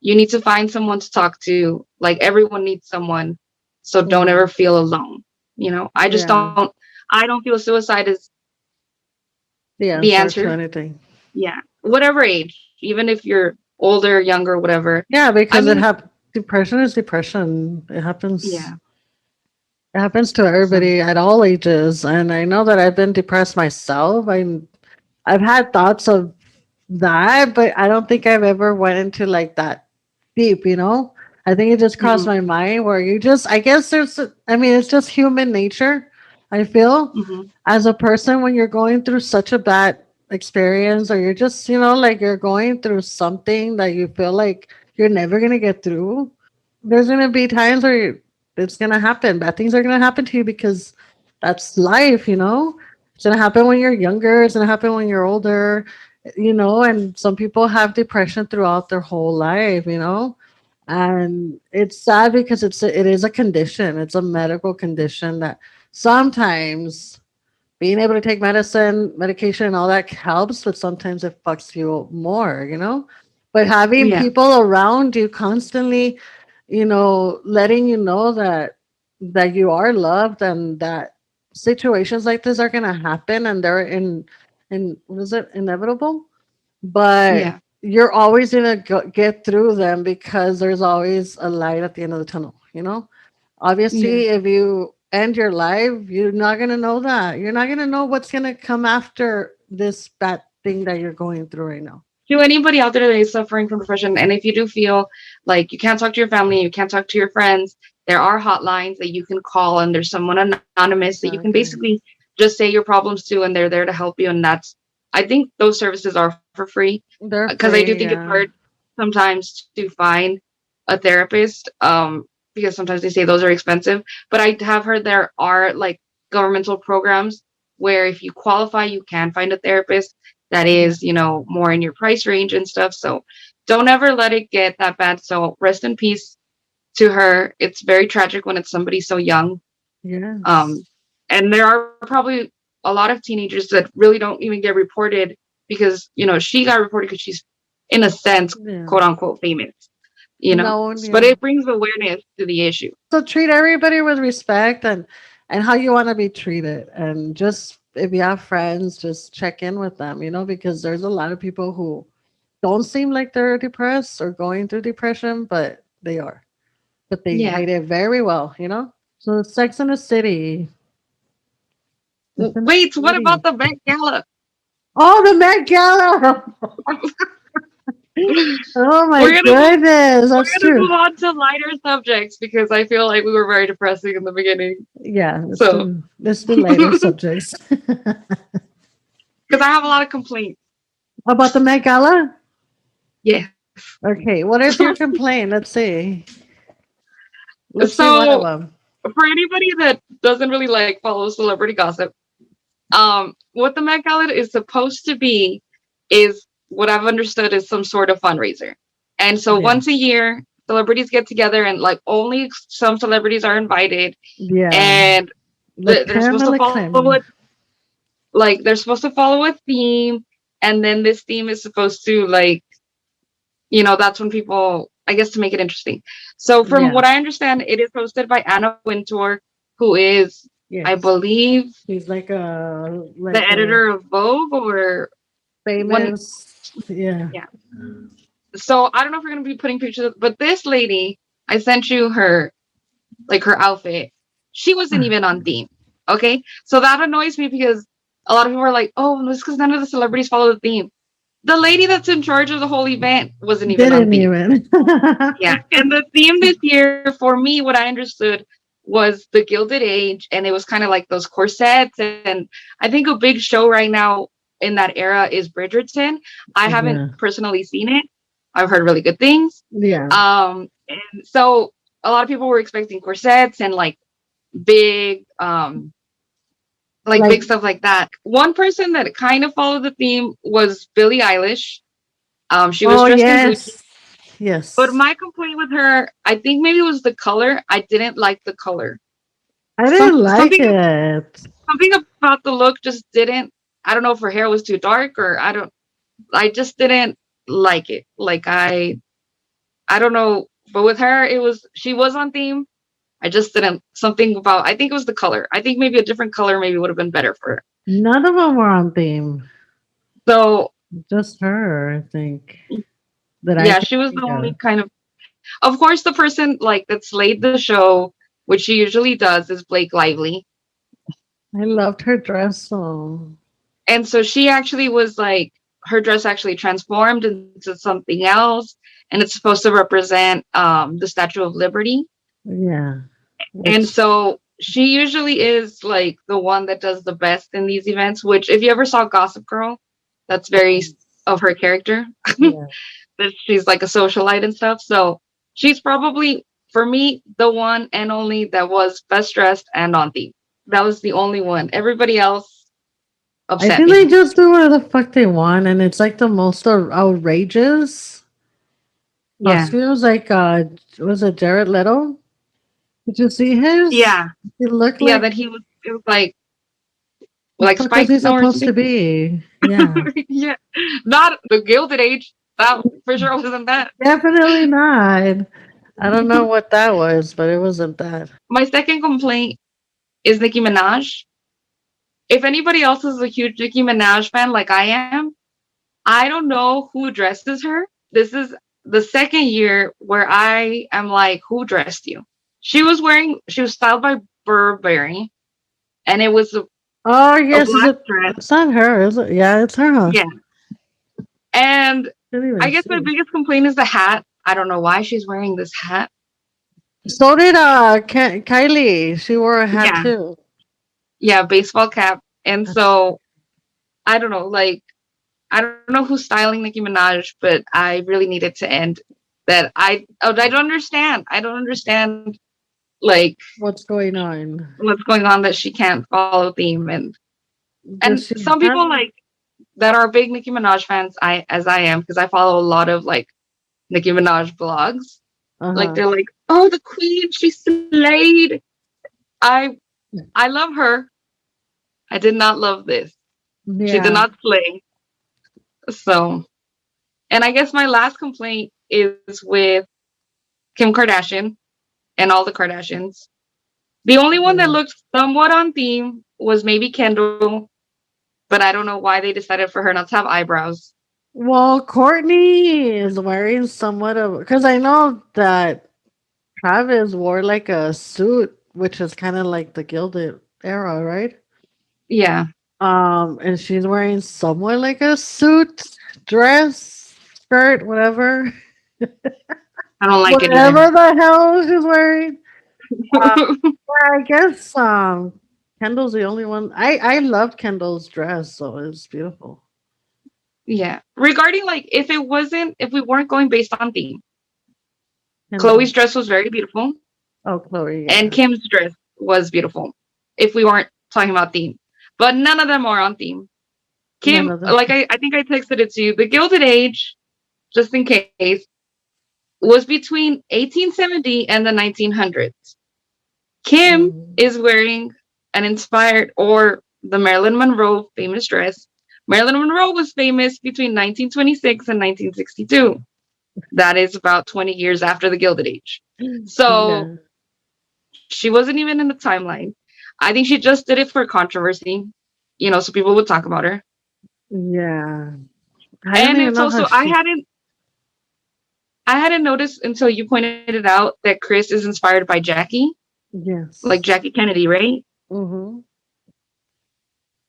You need to find someone to talk to. Like everyone needs someone. So don't Mhm. ever feel alone. Yeah. I don't feel suicide is The the answer to answer. anything. Yeah. Whatever age, even if you're older, younger, whatever. Yeah, I because mean, depression is depression. It yeah. happens. It happens to So, everybody at all ages. And I know that I've been depressed myself. I've had thoughts of that, but I don't think I've ever went into like that deep. I think it just crossed mhm, my mind where I guess it's just human nature. I feel mhm, as a person when you're going through such a bad experience, or you're just, like you're going through something that you feel like you're never going to get through. There's going to be times where it's going to happen. Bad things are going to happen to you because that's life. It's going to happen when you're younger. It's going to happen when you're older. And some people have depression throughout their whole life. And it's sad because it is a condition. It's a medical condition that sometimes being able to take medication and all that helps, but sometimes it fucks you more. But having yeah. people around you constantly, letting you know that you are loved and that situations like this are gonna happen and they're in what is it, inevitable? But Yeah. you're always gonna get through them because there's always a light at the end of the tunnel. Yeah. Obviously, if you end your life, you're not going to know that. You're not going to know what's going to come after this bad thing that you're going through right now. To anybody out there that is suffering from depression, and if you do feel like you can't talk to your family, you can't talk to your friends, there are hotlines that you can call, and there's someone anonymous that you can Exactly. basically just say your problems to, and they're there to help you. And I think those services are for free They're because I do free. think it's Yeah. hard sometimes to find a therapist because sometimes they say those are expensive. But I have heard there are like governmental programs where if you qualify, you can find a therapist that is, more in your price range and stuff. So don't ever let it get that bad. So rest in peace to her. It's very tragic when it's somebody so young. Yes. Um, and there are probably a lot of teenagers that really don't even get reported because, she got reported because she's, in a sense, Yeah. quote unquote, famous, No, but yeah. it brings awareness to the issue. So treat everybody with respect and how you want to be treated. And just if you have friends, just check in with them, because there's a lot of people who don't seem like they're depressed or going through depression, but they are. But they Yeah. hide it very well. So Sex in the City. Sex in the Wait, what City. about the Met Gala? Oh, the Met Gala. Oh my We're gonna move, goodness. That's we're gonna true. move on to lighter subjects because I feel like we were very depressing in the beginning. Yeah, So, let's do lighter subjects. because I have a lot of complaints. About the Met Gala? Yeah. Okay, what is your complaint? Let's see. Let's see one of So them. for anybody that doesn't really like follow celebrity gossip, what the Met Gala is supposed to be is what I've understood is some sort of fundraiser. And so Yeah. once a year, celebrities get together and like only some celebrities are invited Yeah. and The they're creme supposed de to la follow creme. it. Like they're supposed to follow a theme. And then this theme is supposed to that's when people, I guess, to make it interesting. So from Yeah. what I understand, it is hosted by Anna Wintour, who is, I Yes. believe, He's like the editor of Vogue or one. famous. Yeah. Yeah. So I don't know if we're gonna be putting pictures, but this lady, I sent you her outfit. She wasn't even on theme. Okay, so that annoys me because a lot of people are like, "Oh, no, it's because none of the celebrities follow the theme." The lady that's in charge of the whole event wasn't even on Didn't theme. even. Yeah, and the theme this year for me, what I understood was the Gilded Age, and it was kind of like those corsets. And I think a big show right now in that era is Bridgerton. I haven't Yeah. personally seen it. I've heard really good things. Yeah. And so a lot of people were expecting corsets and big, big Like, stuff like that. One person that kind of followed the theme was Billie Eilish. She was oh, dressed in Gucci. yes. But Yes. my complaint with her, I think maybe it was the color. I didn't like the color. I Some didn't like something it. something about the look just didn't. I don't know if her hair was too dark or I don't. I just didn't like it. I don't know. But with her, she was on theme. I just didn't. Something about. I think it was the color. I think maybe a different color maybe would have been better for her. None of them were on theme. So Just her, I think. That I yeah, can she was think the only of. kind of. Of course, the person that slayed the show, which she usually does, is Blake Lively. I loved her dress so. And so she actually was her dress actually transformed into something else, and it's supposed to represent the Statue of Liberty. Yeah. And Which, so she usually is the one that does the best in these events, which if you ever saw Gossip Girl, that's very of her character. yeah. That she's like a socialite and stuff. So she's probably, for me, the one and only that was best dressed and on theme. That was the only one. Everybody else I upset think they me. just do whatever the fuck they want, and it's like the most outrageous Yeah. costumes. Like, was it Jared Leto? Did you see his? Yeah. He looked Yeah, like that it was like the fuck was Spike he Snow or supposed to something. be? Yeah, Yeah. Not the Gilded Age. That for sure wasn't that. definitely not. I don't know what that was, but it wasn't that. My second complaint is Nicki Minaj. If anybody else is a huge Nicki Minaj fan like I am, I don't know who dresses her. This is the second year where I am like, who dressed you? She was styled by Burberry, and it was Oh a yes, is black it? dress. It's not her, is it? Yeah, it's her. Huh? Yeah. And Didn't even I guess my see. biggest complaint is the hat. I don't know why she's wearing this hat. So did Kylie. She wore a hat Yeah. too. Yeah, baseball cap. And so I don't know, I don't know who's styling Nicki Minaj, but I really need it to end. That I don't understand. I don't understand What's going on? what's going on that she can't follow theme. And Does And she some have? people like that are big Nicki Minaj fans, as I am, because I follow a lot of like Nicki Minaj blogs. Like Uh-huh. they're like, "Oh, the queen, she slayed." I I love her. I did not love this. She did Yeah. not slay. So, and I guess my last complaint is with Kim Kardashian and all the Kardashians. The only one that Yeah. looked somewhat on theme was maybe Kendall, but I don't know why they decided for her not to have eyebrows. Well, Courtney is wearing somewhat of because I know that Travis wore like a suit, which is kind of like the Gilded era, right? Yeah, And she's wearing somewhat like a suit, dress, skirt, whatever, I don't like it either. whatever the hell she's wearing. Uh, yeah, I guess Kendall's the only one. I loved Kendall's dress, so it's beautiful. Yeah. Regarding like if we weren't going based on theme, Chloe's Kendall. dress was very beautiful Oh, Chloe, and yeah. Kim's dress was beautiful. If we weren't talking about theme, but none of them are on theme. None Kim, of them. like I think I texted it to you. The Gilded Age, just in case, was between 1870 and the 1900s. Kim Mhm. is wearing an inspired or the Marilyn Monroe famous dress. Marilyn Monroe was famous between 1926 and 1962. That is about 20 years after the Gilded Age. So Yeah. she wasn't even in the timeline. I think she just did it for controversy, so people would talk about her. Yeah. I don't And even it's know how also she. I hadn't noticed until you pointed it out that Chris is inspired by Jackie, like Yes. Jackie Kennedy, right? Hmm.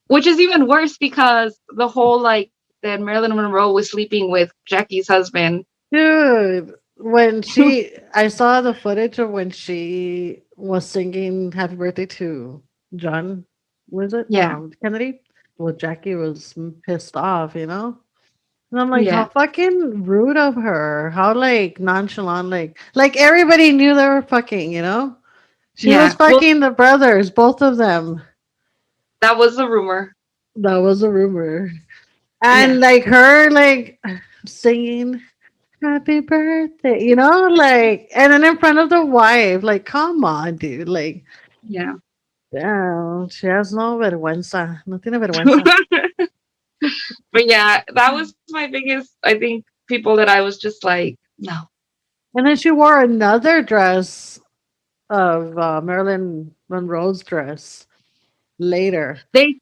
Which is even worse because the whole like that Marilyn Monroe was sleeping with Jackie's husband. Dude, I saw the footage of when she was singing Happy Birthday to John, was it? Yeah, Kennedy? Well, Jackie was pissed off, you know? And I'm like, how yeah, fucking rude of her. How like nonchalant, like everybody knew they were fucking, you know? She was yeah. Well, fucking the brothers, both of them. that was the rumor. That was a rumor. Yeah, And like her like singing happy birthday, you know, like and then in front of the wife, like come on, dude. Like, yeah. damn, she has no vergüenza. No tiene vergüenza. But yeah, that was my biggest. I think people that I was just like, no. And then she wore another dress of Marilyn Monroe's dress later They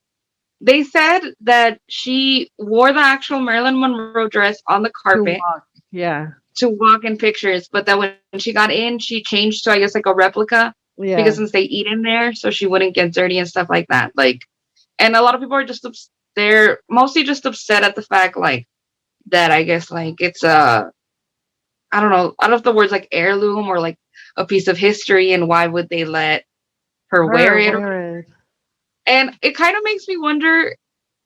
they said that she wore the actual Marilyn Monroe dress on the to carpet walk. Yeah. to walk in pictures, but that when she got in, she changed to I guess like a replica because Yeah. since they eat in there, so she wouldn't get dirty and stuff like that. Like, and a lot of people are just they're mostly just upset at the fact like that. I guess like it's a I don't know. I don't know if the words like heirloom or like a piece of history, and why would they let her wear Her it? wear it. And it kind of makes me wonder,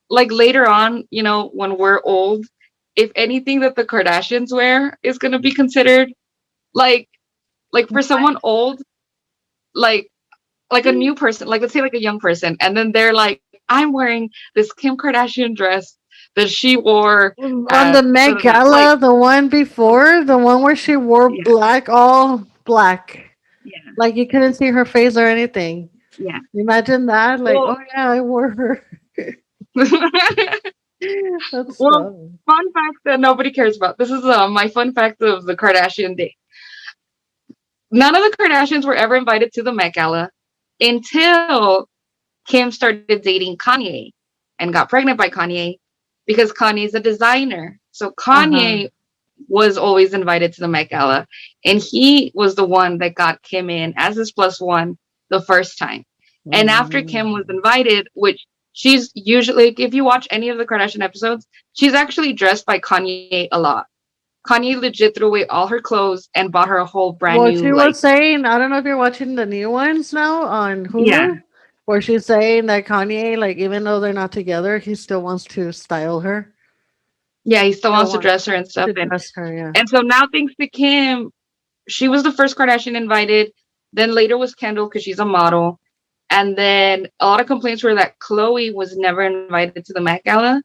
like later on, when we're old, if anything that the Kardashians wear is going to be considered like for someone old, like a new person, like let's say like a young person, and then they're like, I'm wearing this Kim Kardashian dress that she wore On the at Met like Gala, the one before, the one where she wore yeah, black, all black. yeah, Like you couldn't see her face or anything. yeah. Imagine that. Like, Well, oh yeah, I wore her. That's well, fun. fun fact that nobody cares about. This is my fun fact of the Kardashian day. None of the Kardashians were ever invited to the Met Gala until Kim started dating Kanye and got pregnant by Kanye because Kanye's a designer. So Uh-huh. Kanye was always invited to the Met Gala, and he was the one that got Kim in as his plus one the first time. And after Kim was Mm. invited, which she's usually, like, if you watch any of the Kardashian episodes, she's actually dressed by Kanye a lot. Kanye legit threw away all her clothes and bought her a whole brand Well, new, she like, was saying, I don't know if you're watching the new ones now on yeah, Hulu, where she's saying that Kanye, like, even though they're not together, he still wants to style her. yeah, he still Still wants to wants dress her and stuff. to And dress her, yeah. and so now thanks to Kim, she was the first Kardashian invited. Then later was Kendall because she's a model. And then a lot of complaints were that Chloe was never invited to the Met Gala.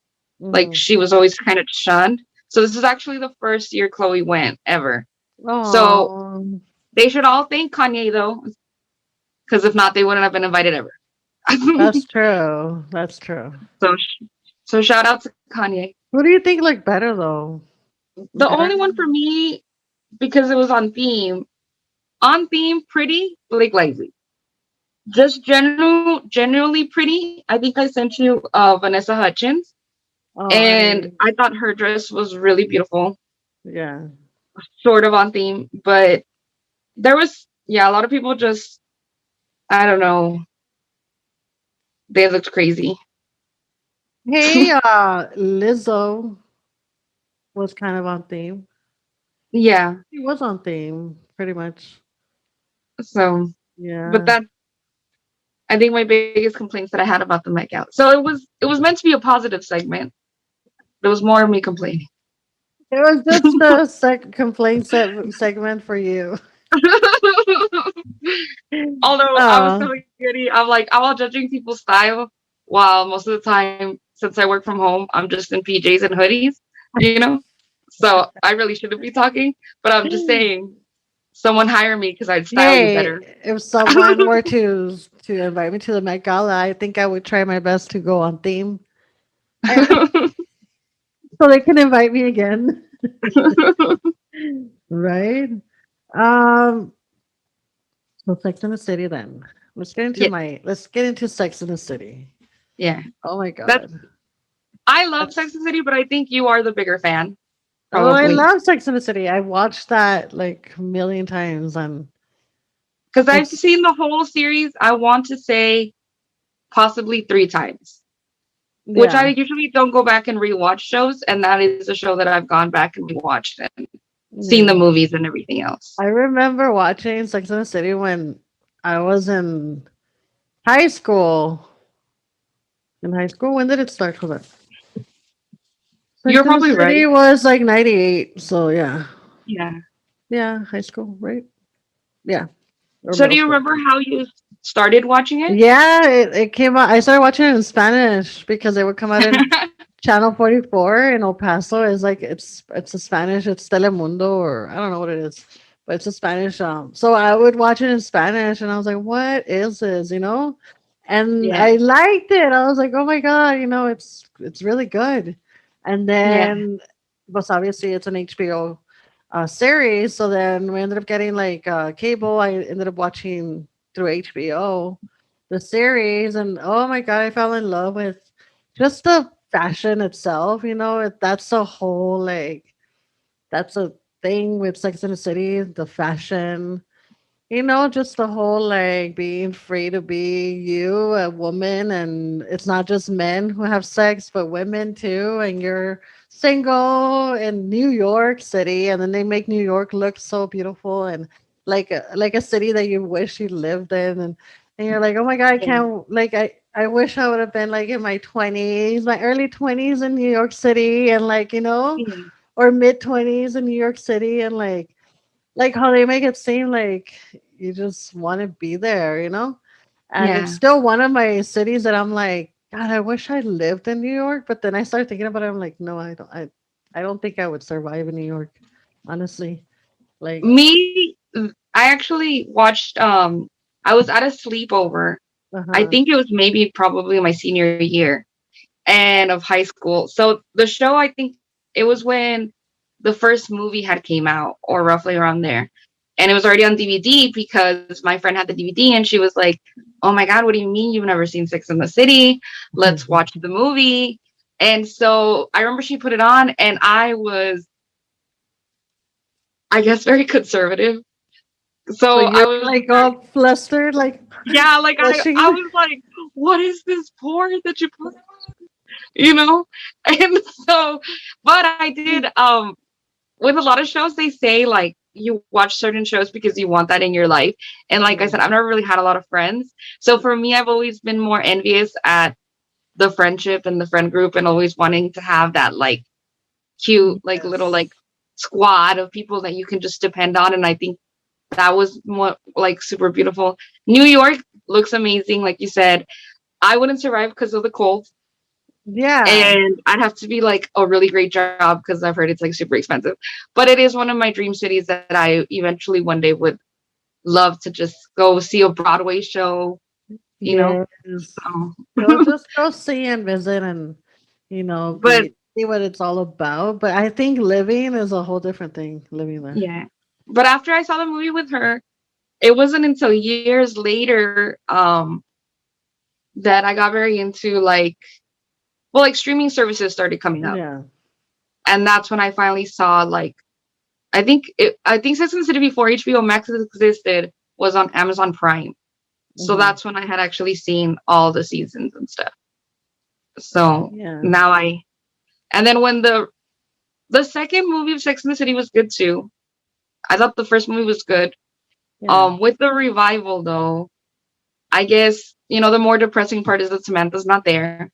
Like Mhm. she was always kind of shunned. So this is actually the first year Chloe went ever. So Oh, they should all thank Kanye though, because if not, they wouldn't have been invited ever. that's true. That's true. so so shout out to Kanye. Who do you think looked better though? The Better? only one for me because it was on theme. On theme, pretty Blake Lively. Just generally pretty. I think I sent you Vanessa Hutchins, Oh, and I thought her dress was really beautiful, yeah. sort of on theme. But there was, yeah, a lot of people just, I don't know, they looked crazy. Hey, Lizzo was kind of on theme. Yeah. She was on theme, pretty much. So, but Yeah. that I think my biggest complaints that I had about the Met Gala. So it was meant to be a positive segment. There was more of me complaining. It was just a complaint segment for you. Although I was Oh, telling Goody, I'm like, I'm all judging people's style while most of the time, since I work from home, I'm just in PJs and hoodies, you know? So I really shouldn't be talking, but I'm just saying, someone hire me because I'd style you better. hey, if someone were to invite me to the Met Gala, I think I would try my best to go on theme, so they can invite me again, right? Um, so Sex in the City then. Yeah, Let's get into Sex in the City. yeah. Oh my That's god. I love Sex That's and the City, but I think you are the bigger fan, Oh, I probably. love Sex in the City. I watched that like a million times and Because I've it's seen the whole series, I want to say possibly 3 times. Which I yeah. usually don't go back and rewatch shows, and that is a show that I've gone back and rewatched and seen the Yeah. movies and everything else. I remember watching Sex in the City when I was in high school. In high school, when did it start? Hold on. Sex You're in the probably City right. was like 98. So yeah. Yeah. Yeah, high school, right? Yeah. Or So do middle you school. remember how you started watching it? Yeah, it came out. I started watching it in Spanish because it would come out in Channel 44 in El Paso. Is like it's a Spanish, it's Telemundo or I don't know what it is, but it's a Spanish. So I would watch it in Spanish, and I was like, "What is this?" And Yeah. I liked it. I was like, "Oh my god!" It's really good. And Yeah. then, but obviously, it's an HBO series. So then we ended up getting like cable. I ended up watching through HBO the series, and oh my god, I fell in love with just the fashion itself. That's a whole like that's a thing with Sex and the City, the fashion. Just the whole like being free to be you, a woman, and it's not just men who have sex, but women too. And you're single in New York City, and then they make New York look so beautiful and like a city that you wish you lived in, and you're like, oh my god, I Yeah. can't like I wish I would have been like in my 20s, my early 20s in New York City, and Yeah. or mid 20s in New York City, and like how they make it seem like you just want to be there. And it's Yeah. still one of my cities that I'm like, God, I wish I lived in New York. But then I started thinking about it. I'm like, no, I don't. I don't think I would survive in New York, honestly. Like, Me, I actually watched I was at a sleepover. uh I huh. think it was maybe probably my senior year and of high school. So the show, I think it was when the first movie had came out or roughly around there. And it was already on DVD because my friend had the DVD and she was like, "Oh my god, what do you mean you've never seen Six in the City? Let's watch the movie." And so I remember she put it on and I was, I guess, very conservative. So So I you're was like all flustered, like yeah, like I blushing. was like, "What is this porn that you put on?" You know? And so but I did with a lot of shows they say like you watch certain shows because you want that in your life. And like I said, I've never really had a lot of friends. So for me, I've always been more envious at the friendship and the friend group and always wanting to have that like cute, like little Yes. like squad of people that you can just depend on. And I think that was what like super beautiful. New York, looks amazing, like you said. I wouldn't survive because of the cold, Yeah. and I'd have to be like a really great job because I've heard it's like super expensive. But it is one of my dream cities that I eventually one day would love to just go see a Broadway show, you know. Yes. So, Just go see and visit and, but see what it's all about. But I think living is a whole different thing, living there. yeah, but after I saw the movie with her, it wasn't until years later that I got very into like streaming services started coming up, Yeah. and that's when I finally saw like I think Sex and the City before HBO Max existed was on Amazon Prime. So Mhm. that's when I had actually seen all the seasons and stuff. So Yeah. now and then when the second movie of Sex and the City was good too. I thought the first movie was good. Yeah. With the revival though, I guess, the more depressing part is that Samantha's not there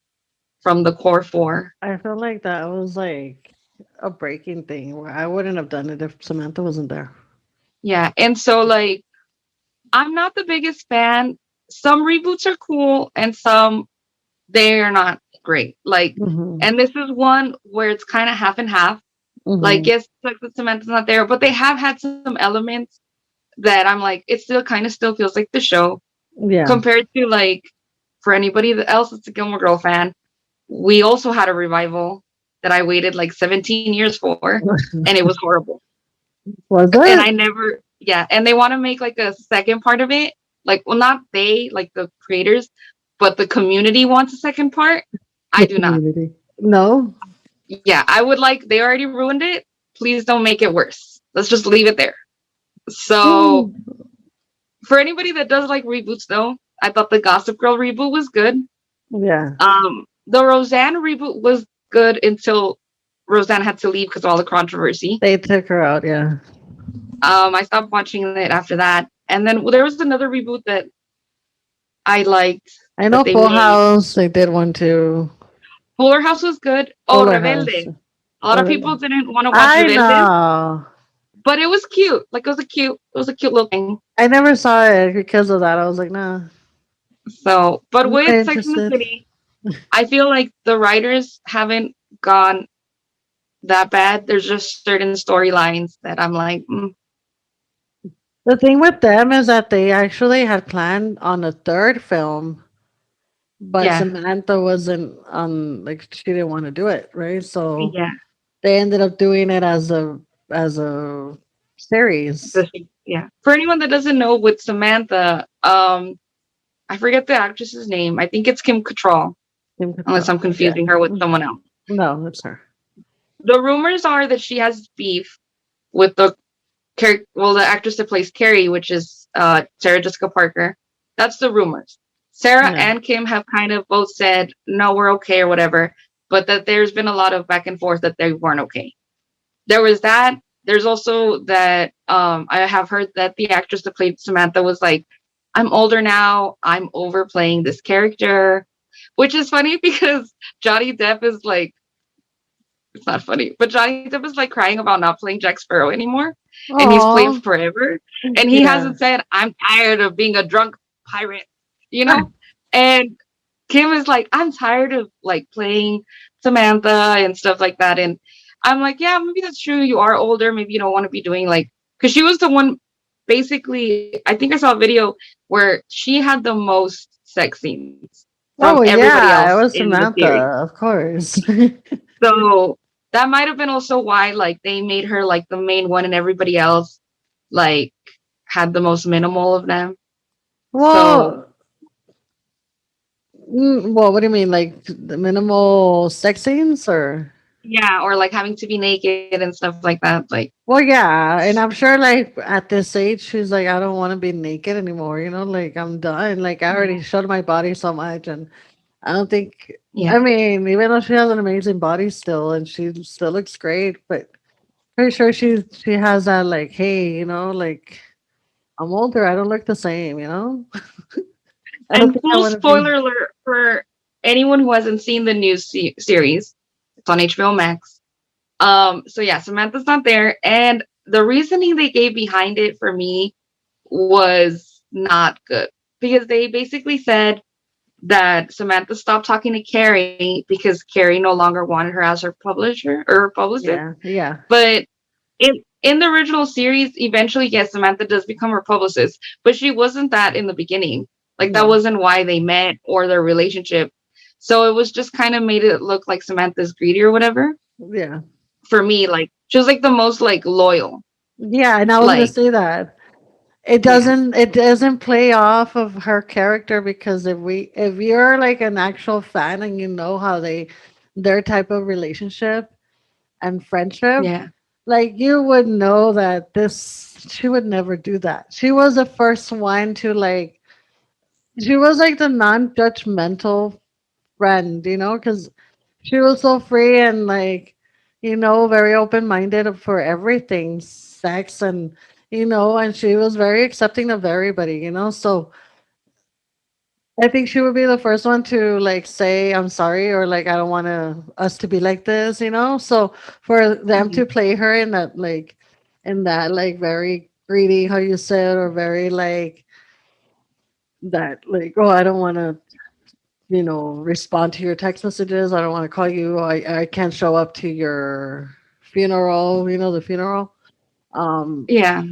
from the core four. I feel like that was like a breaking thing where I wouldn't have done it if Samantha wasn't there. Yeah. And so like I'm not the biggest fan. Some reboots are cool and some they are not great. Like, Hmm. and this is one where it's kind of half and half. Like, Hmm. yes, like the Samantha's not there, but they have had some elements that I'm like, it still kind of still feels like the show Yeah. compared to like for anybody else that's a Gilmore Girl fan. We also had a revival that I waited like 17 years for, and it was horrible. Was And it? I never, yeah. And they want to make like a second part of it. Like, well, not they, like the creators, but the community wants a second part. I The do not. community. No. Yeah, I would like, they already ruined it. Please don't make it worse. Let's just leave it there. So, for anybody that does like reboots, though, I thought the Gossip Girl reboot was good. Yeah. The Roseanne reboot was good until Roseanne had to leave because of all the controversy. They took her out. Yeah. I stopped watching it after that. And then there was another reboot that I liked I that know they Full made. House. They did one too. Fuller House was good. Oh, Fuller House. Rebelde. A lot of people didn't want to watch I Rebelde, know. but it was cute. Like it was a cute little thing. I never saw it because of that. I was like, nah, So, but I'm not with Sex and the interested. City, I feel like the writers haven't gone that bad. There's just certain storylines that I'm like, The thing with them is that they actually had planned on a third film, but yeah, Samantha wasn't like she didn't want to do it, right? So yeah, they ended up doing it as a series. yeah. For anyone that doesn't know, with Samantha, I forget the actress's name. I think it's Kim Cattrall, Kim unless I'm Cattrall. Yeah. confusing her with someone else. No, it's her. The rumors are that she has beef with the actress that plays Carrie, which is Sarah Jessica Parker. That's the rumors. Sarah Yeah. and Kim have kind of both said no, we're okay or whatever, but that there's been a lot of back and forth that they weren't okay. There was that. There's also that I have heard that the actress that played Samantha was like, I'm older now. I'm overplaying this character, which is funny because Johnny Depp is like, it's not funny, but Johnny Depp is like crying about not playing Jack Sparrow anymore. And he's played Oh, forever. And he yeah. hasn't said, I'm tired of being a drunk pirate, you know? And Kim is like, I'm tired of like playing Samantha and stuff like that. And I'm like, yeah, maybe that's true. You are older. Maybe you don't want to be doing like, because she was the one, basically, I think I saw a video where she had the most sex scenes from Oh everybody yeah, it else was in the series. Samantha, of course. So that might have been also why like they made her like the main one and everybody else like had the most minimal of them. So Well, well, what do you mean, like the minimal sex scenes, or? yeah, or like having to be naked and stuff like that. Like Well, yeah, and I'm sure, like at this age, she's like, I don't want to be naked anymore. Like I'm done. Like I already showed my body so much, and I don't think. yeah. I mean, even though she has an amazing body still, and she still looks great, but pretty sure she has that like, hey, like I'm older. I don't look the same. I don't And think I full want to be. spoiler alert for anyone who hasn't seen the new series. It's on HBO Max. So yeah, Samantha's not there, and the reasoning they gave behind it for me was not good because they basically said that Samantha stopped talking to Carrie because Carrie no longer wanted her as her publisher or her publicist. Yeah. Yeah. But in the original series, eventually, yes, Samantha does become her publicist, but she wasn't that in the beginning. Like that No. wasn't why they met or their relationship. So it was just kind of made it look like Samantha's greedy or whatever. Yeah. For me, like she was like the most like loyal. Yeah. And I was gonna Like say that. yeah, It doesn't play off of her character because if you're like an actual fan and you know how their type of relationship and friendship, yeah, like you would know that this she would never do that. She was the first one to like she was like the non-judgmental friend, because she was so free and like, very open-minded for everything, sex and she was very accepting of everybody. So I think she would be the first one to like say I'm sorry or like I don't want us to be like this. So for them mhm, to play her in that like very greedy, how you said, or very like that like, oh, I don't want to respond to your text messages. I don't want to call you. I can't show up to your funeral, the funeral. Um, yeah.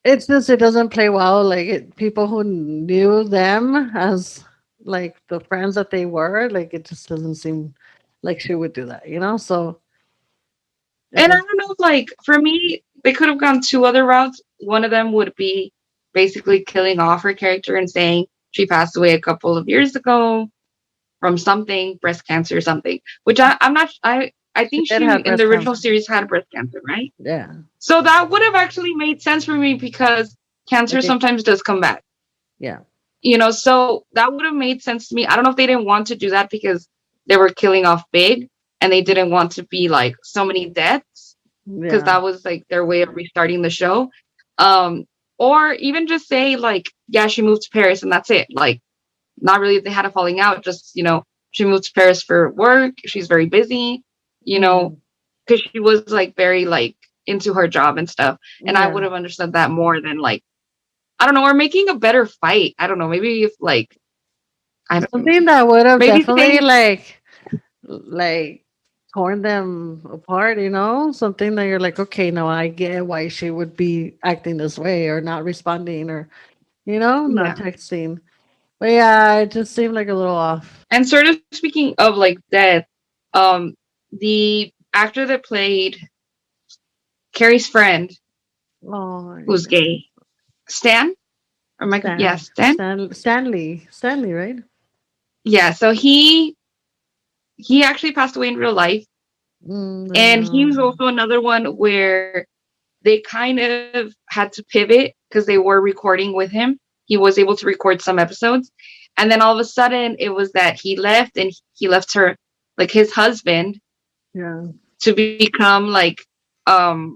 it's just, it doesn't play well. Like people who knew them as like the friends that they were, like it just doesn't seem like she would do that. So it And I was, don't know if like for me, they could have gone two other routes. One of them would be basically killing off her character and saying she passed away a couple of years ago from something, breast cancer or something. Which I'm not. I she think did she have in the breast original cancer. series had breast cancer, right? Yeah. So that would have actually made sense for me because cancer Okay. sometimes does come back. Yeah. So that would have made sense to me. I don't know if they didn't want to do that because they were killing off big and they didn't want to be like so many deaths because Yeah. that was like their way of restarting the show. Um, or even just say like, yeah, she moved to Paris and that's it. Like, not really they had a falling out, just she moved to Paris for work. She's very busy, you know, Mhm. because she was like very like into her job and stuff. And I would Yeah. have understood that more than like I don't know, or making a better fight. I don't know, maybe if like I don't know, Something that would have maybe definitely saying like torn them apart. Something that you're like, okay, now I get why she would be acting this way or not responding or not yeah. texting. But yeah, it just seemed like a little off. And sort of speaking of like death, um, the actor that played Carrie's friend, Oh, who's yeah. gay, Stan, or Michael, yeah, Stan, Stanley, right? yeah. So he actually passed away in real life, I and he was know. also another one where they kind of had to pivot because they were recording with him. He was able to record some episodes, and then all of a sudden it was that he left, and he left her, like his husband, Yeah, to become like um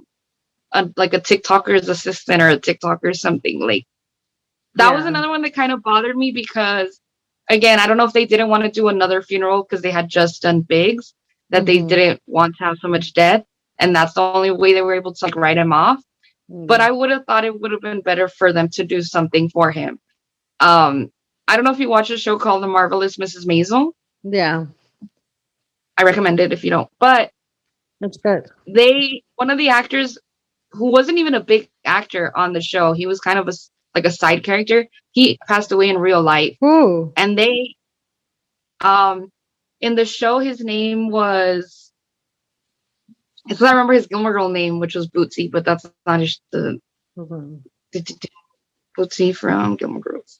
like a TikToker's assistant or a TikToker or something. Like that was yeah. another one that kind of bothered me because again, I don't know if they didn't want to do another funeral because they had just done Biggs, that they Mm-hmm. didn't want to have so much death, and that's the only way they were able to like write him off. But Mm. I would have thought it would have been better for them to do something for him. Um, I don't know if you watch a show called The Marvelous Mrs. Maisel. Yeah, I recommend it if you don't. But that's good. one of the actors who wasn't even a big actor on the show, he was kind of like a side character. He passed away in real life, Ooh, and they um in the show his name was I still remember his Gilmore Girl name, which was Bootsy, but that's not hold on. the Bootsy from Gilmore Girls.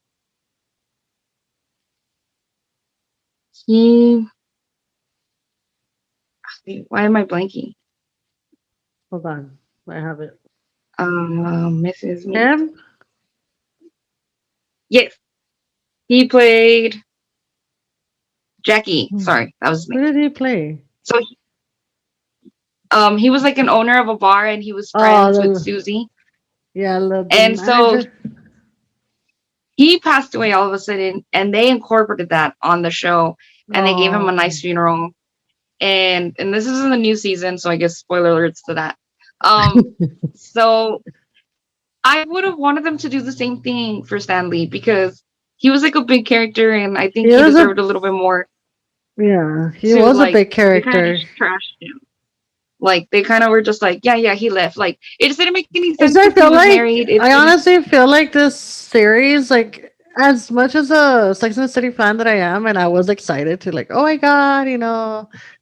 He why am I blanking? Hold on. I have it. Mrs. Me. Him? Yes, he played Jackie. Hmm. Sorry, that was his Who name. did he play? So he was like an owner of a bar, and he was Oh, friends with Susie. the And so manager. he passed away all of a sudden, and they incorporated that on the show, and they gave him a Oh, nice funeral. And this is in the new season, so I guess spoiler alerts to that. Um, so I would have wanted them to do the same thing for Stanley because he was like a big character, and I He think he was a deserved a little bit more yeah, he to was a like. big They kind of character. just trashed him. Like they kind of were just like, yeah, he left. Like it just didn't make any It's sense I because he feel was like married. It I didn't. honestly feel like this series, like as much as a Sex and the City fan that I am, and I was excited to like, oh my god,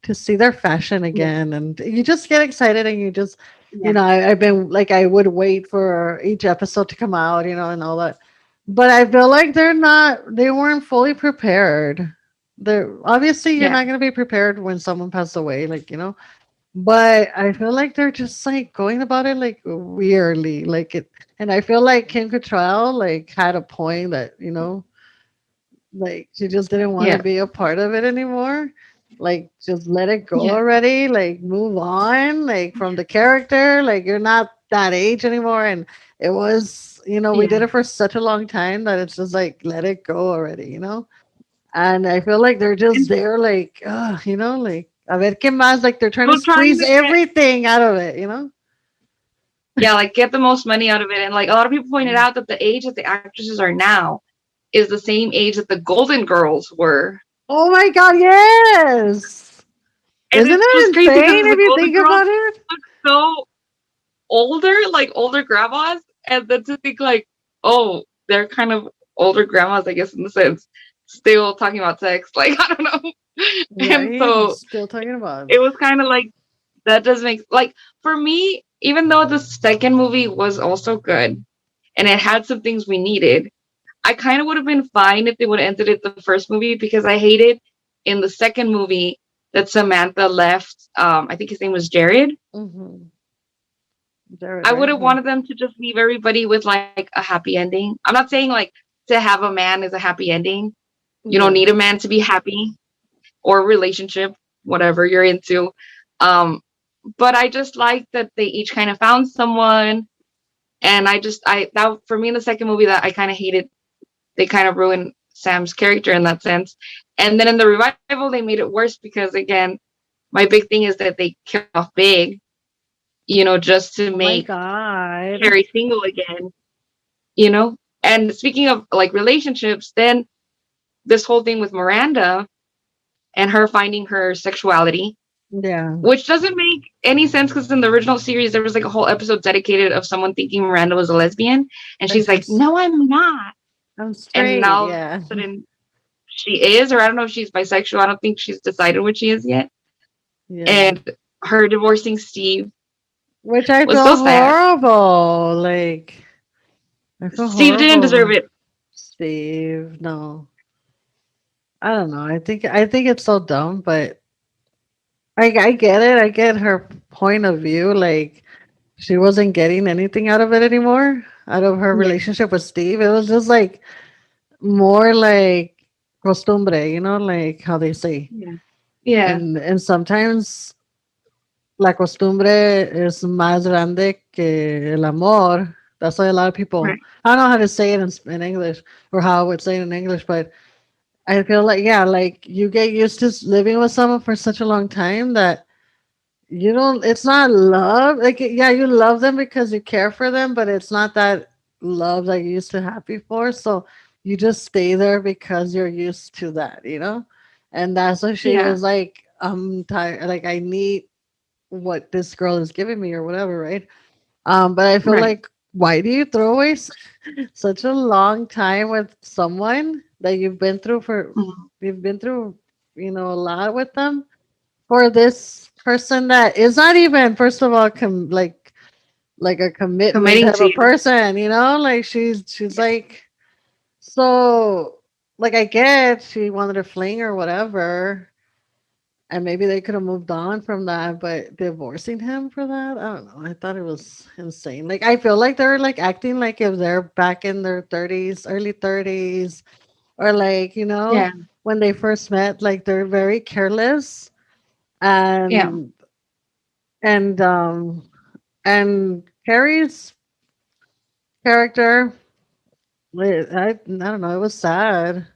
to see their fashion Yeah, again, and you just get excited, and you just, yeah, I've been like, I would wait for each episode to come out, and all that, but I feel like they weren't fully prepared. They're obviously you're yeah. not going to be prepared when someone passed away, like but I feel like they're just like going about it like weirdly, like it. And I feel like Kim Cattrall like had a point that like she just didn't want to Yeah, be a part of it anymore. Like just let it go yeah, already. Like move on. Like from the character. Like you're not that age anymore. And it was we yeah. did it for such a long time that it's just like let it go already. And I feel like they're just And there, like, like, a ver qué más, like they're trying to still trying squeeze to get, everything out of it. yeah, like get the most money out of it. And like a lot of people pointed Mm. out that the age that the actresses are now is the same age that the Golden Girls were. Oh my God, yes. And Isn't it's it just crazy because insane the if you Golden think Girls about it? look so older, like older grandmas, and then to think like, oh, they're kind of older grandmas, I guess, in the sense, still talking about sex. Like I don't know. And Right? so Still talking about it was kind of like that does make like for me, even though the second movie was also good and it had some things we needed, I kind of would have been fine if they would have ended it the first movie because I hated in the second movie that Samantha left. I think his name was Jared. hmm Jared, I would right? have Yeah. wanted them to just leave everybody with like a happy ending. I'm not saying like to have a man is a happy ending. You don't Yeah. need a man to be happy or relationship, whatever you're into. Um, but I just like that they each kind of found someone. And I that for me in the second movie that I kind of hated, they kind of ruined Sam's character in that sense. And then in the revival, they made it worse because again, my big thing is that they kill off Big, just to Oh my make God. Carrie single again, you know? And speaking of like relationships, then this whole thing with Miranda and her finding her sexuality, Yeah. which doesn't make any sense because in the original series, there was like a whole episode dedicated of someone thinking Miranda was a lesbian. And And she's like, no, I'm not. I'm And straight. now all of Yeah. a sudden she is, or I don't know if she's bisexual. I don't think she's decided what she is yet. Yeah. And her divorcing Steve Which I was feel so sad. horrible. Like, I feel Steve didn't deserve horrible. it. Steve, no. I don't know. I think it's so dumb, but I get it. I get her point of view. Like she wasn't getting anything out of it anymore, out of her Yeah. relationship with Steve. It was just like more like costumbre, like how they say. Yeah. Yeah. And sometimes la costumbre es más grande que el amor. That's why a lot of people, Right. I don't know how to say it in English or how I would say it in English, but I feel like, yeah, like you get used to living with someone for such a long time that you don't, it's not love. Like, yeah, you love them because you care for them, but it's not that love that you used to have before. So you just stay there because you're used to that. And that's what she Yeah. was like, I'm tired. Like, I need what this girl is giving me or whatever, right? But I feel Right. like, why do you throw away such a long time with someone that Mhm. you've been through, a lot with them for this person that is not even, first of all, like a commitment Committing type to of you. person, like she's like, so, like, I get she wanted to fling or whatever, and maybe they could have moved on from that, but divorcing him for that, I don't know. I thought it was insane. Like, I feel like they're like acting like if they're back in their 30s, early 30s, or like, Yeah. when they first met, like they're very careless, Yeah. and and um and Carrie's character, I don't know, it was sad.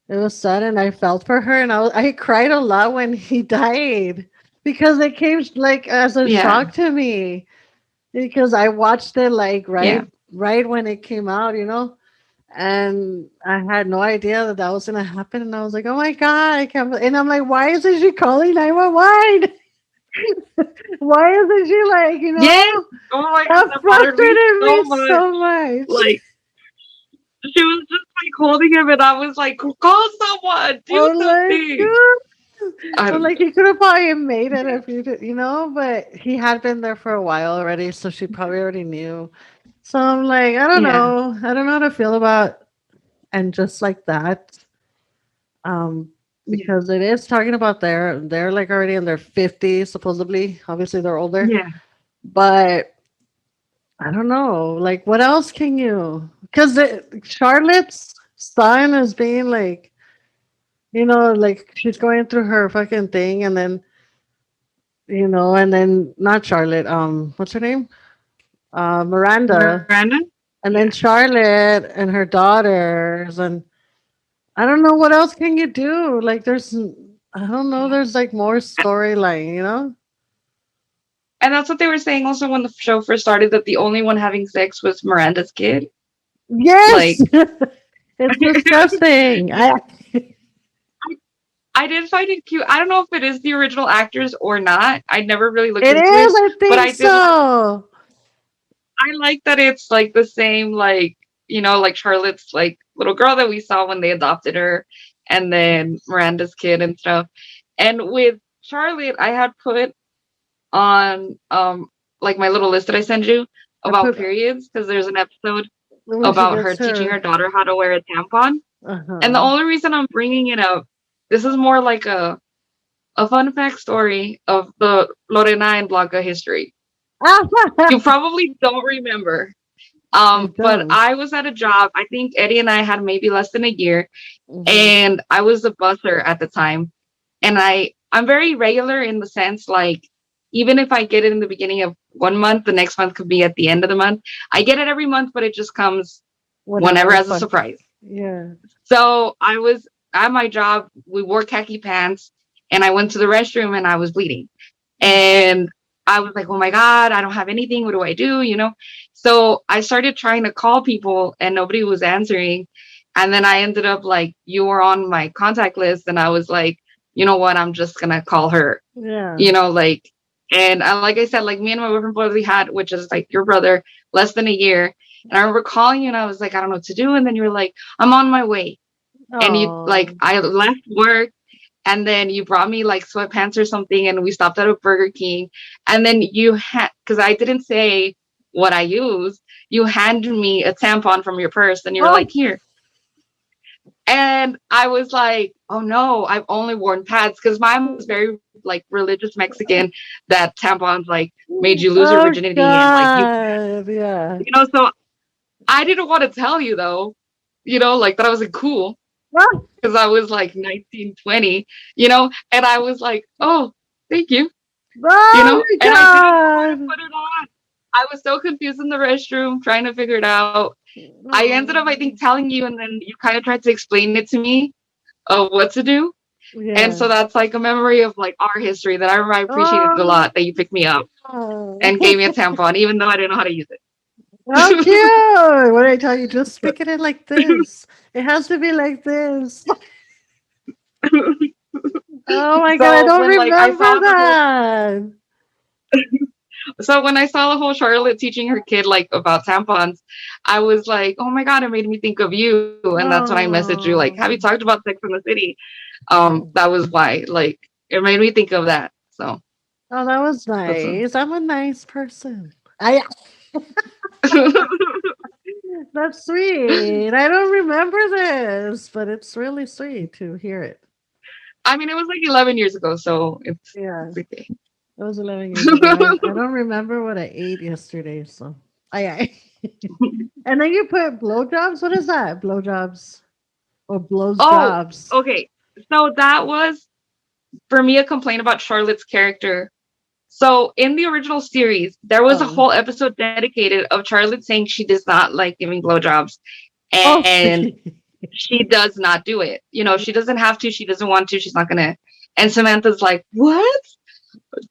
It was sad, and I felt for her, and I cried a lot when he died because it came like as a Yeah. shock to me because I watched it like Yeah. right when it came out, And I had no idea that that was gonna happen. And I was like, "Oh my god, I can't!" And I'm like, "Why isn't she calling 911? Why isn't she like, you Yes. know?" Oh my god, That that bothered me frustrated so me much. so much. Like she was just like holding him, and I was like, "Call someone, do I'm like, something." "Dude." I I'm don't like, he could have probably made it if you did, but he had been there for a while already, so she probably already knew. So I'm like, I don't Yeah. know. I don't know how to feel about and just like that. Um, Yeah. because it is talking about they're like already in their 50s, supposedly. Obviously they're older. Yeah. But I don't know. Like what else can you because Charlotte's son is being like, like she's going through her fucking thing and then and then not Charlotte, what's her name? Miranda. Miranda? And then Yeah. Charlotte and her daughters and I don't know what else can you do. Like I don't know, Yeah. there's like more storyline, And that's what they were saying also when the show first started, that the only one having sex was Miranda's kid. Yes. Like It's disgusting. I did find it cute. I don't know if it is the original actors or not. I never really looked It into is, it, I but think so. I like that it's like the same, like, like Charlotte's like little girl that we saw when they adopted her, and then Miranda's kid and stuff. And with Charlotte, I had put on like my little list that I send you I about put periods, because there's an episode when she about her gets teaching her her daughter how to wear a tampon. And the uh-huh. only reason I'm bringing it up, this is more like a fun fact story of the Lorena and Blanca history. You probably don't remember. I But don't. I was at a job. I think Eddie and I had maybe less than a year, Mhm. and I was a busser at the time. And I'm very regular in the sense, like, even if I get it in the beginning of one month, the next month could be at the end of the month. I get it every month, but it just comes whenever Whatever as a fun. surprise. Yeah. So I was at my job. We wore khaki pants, and I went to the restroom and I was bleeding. And I was like, oh my God, I don't have anything. What do I do? So I started trying to call people and nobody was answering. And then I ended up like, you were on my contact list. And I was like, you know what? I'm just going to call her, Yeah. like, and like I said, like me and my boyfriend both had, which is like your brother, less than a year. And I remember calling you and I was like, I don't know what to do. And then you were like, I'm on my way. And you like, Oh. I left work and then you brought me like sweatpants or something and we stopped at a Burger King. And then you had, because I didn't say what I used, you handed me a tampon from your purse and you were Oh. like, here. And I was like, oh no, I've only worn pads, because mine was very like religious Mexican, that tampons like made you lose your Oh virginity and like God. Yeah. so I didn't want to tell you though, like that I wasn't cool, Oh, because I was like 19, 20, and I was like, oh, thank you, oh my and I didn't know where to God. put it on. I was so confused in the restroom trying to figure it out. I ended up, I think, telling you, and then you kind of tried to explain it to me of what to do. And Yeah. so that's like a memory of like our history that I remember. I appreciated a Oh. lot that you picked me up and gave me a tampon, even though I didn't know how to use How it. cute. What did I tell you? Just stick it in like this. It has to be like this. Oh my God. I So don't when like I remember saw the whole that. So when I saw the whole Charlotte teaching her kid like about tampons, I was like, oh my God, it made me think of you. And that's when I messaged you, like, have you Oh. talked about Sex in the City? That was why, like, it made me think of that. So Oh, that was that's nice. I'm a nice person. I That's sweet. I don't remember this, but it's really sweet to hear it. I mean, it was like 11 years ago, so Yeah, it's okay. it was 11 years ago. I don't remember what I ate yesterday, so I. And then you put blowjobs. What is that? Blowjobs or blows Oh, jobs? okay. So that was for me a complaint about Charlotte's character. So in the original series, there was a Oh, whole episode dedicated of Charlotte saying she does not like giving blowjobs, oh, and she does not do it. She doesn't have to. She doesn't want to. She's not gonna. And Samantha's like, "What,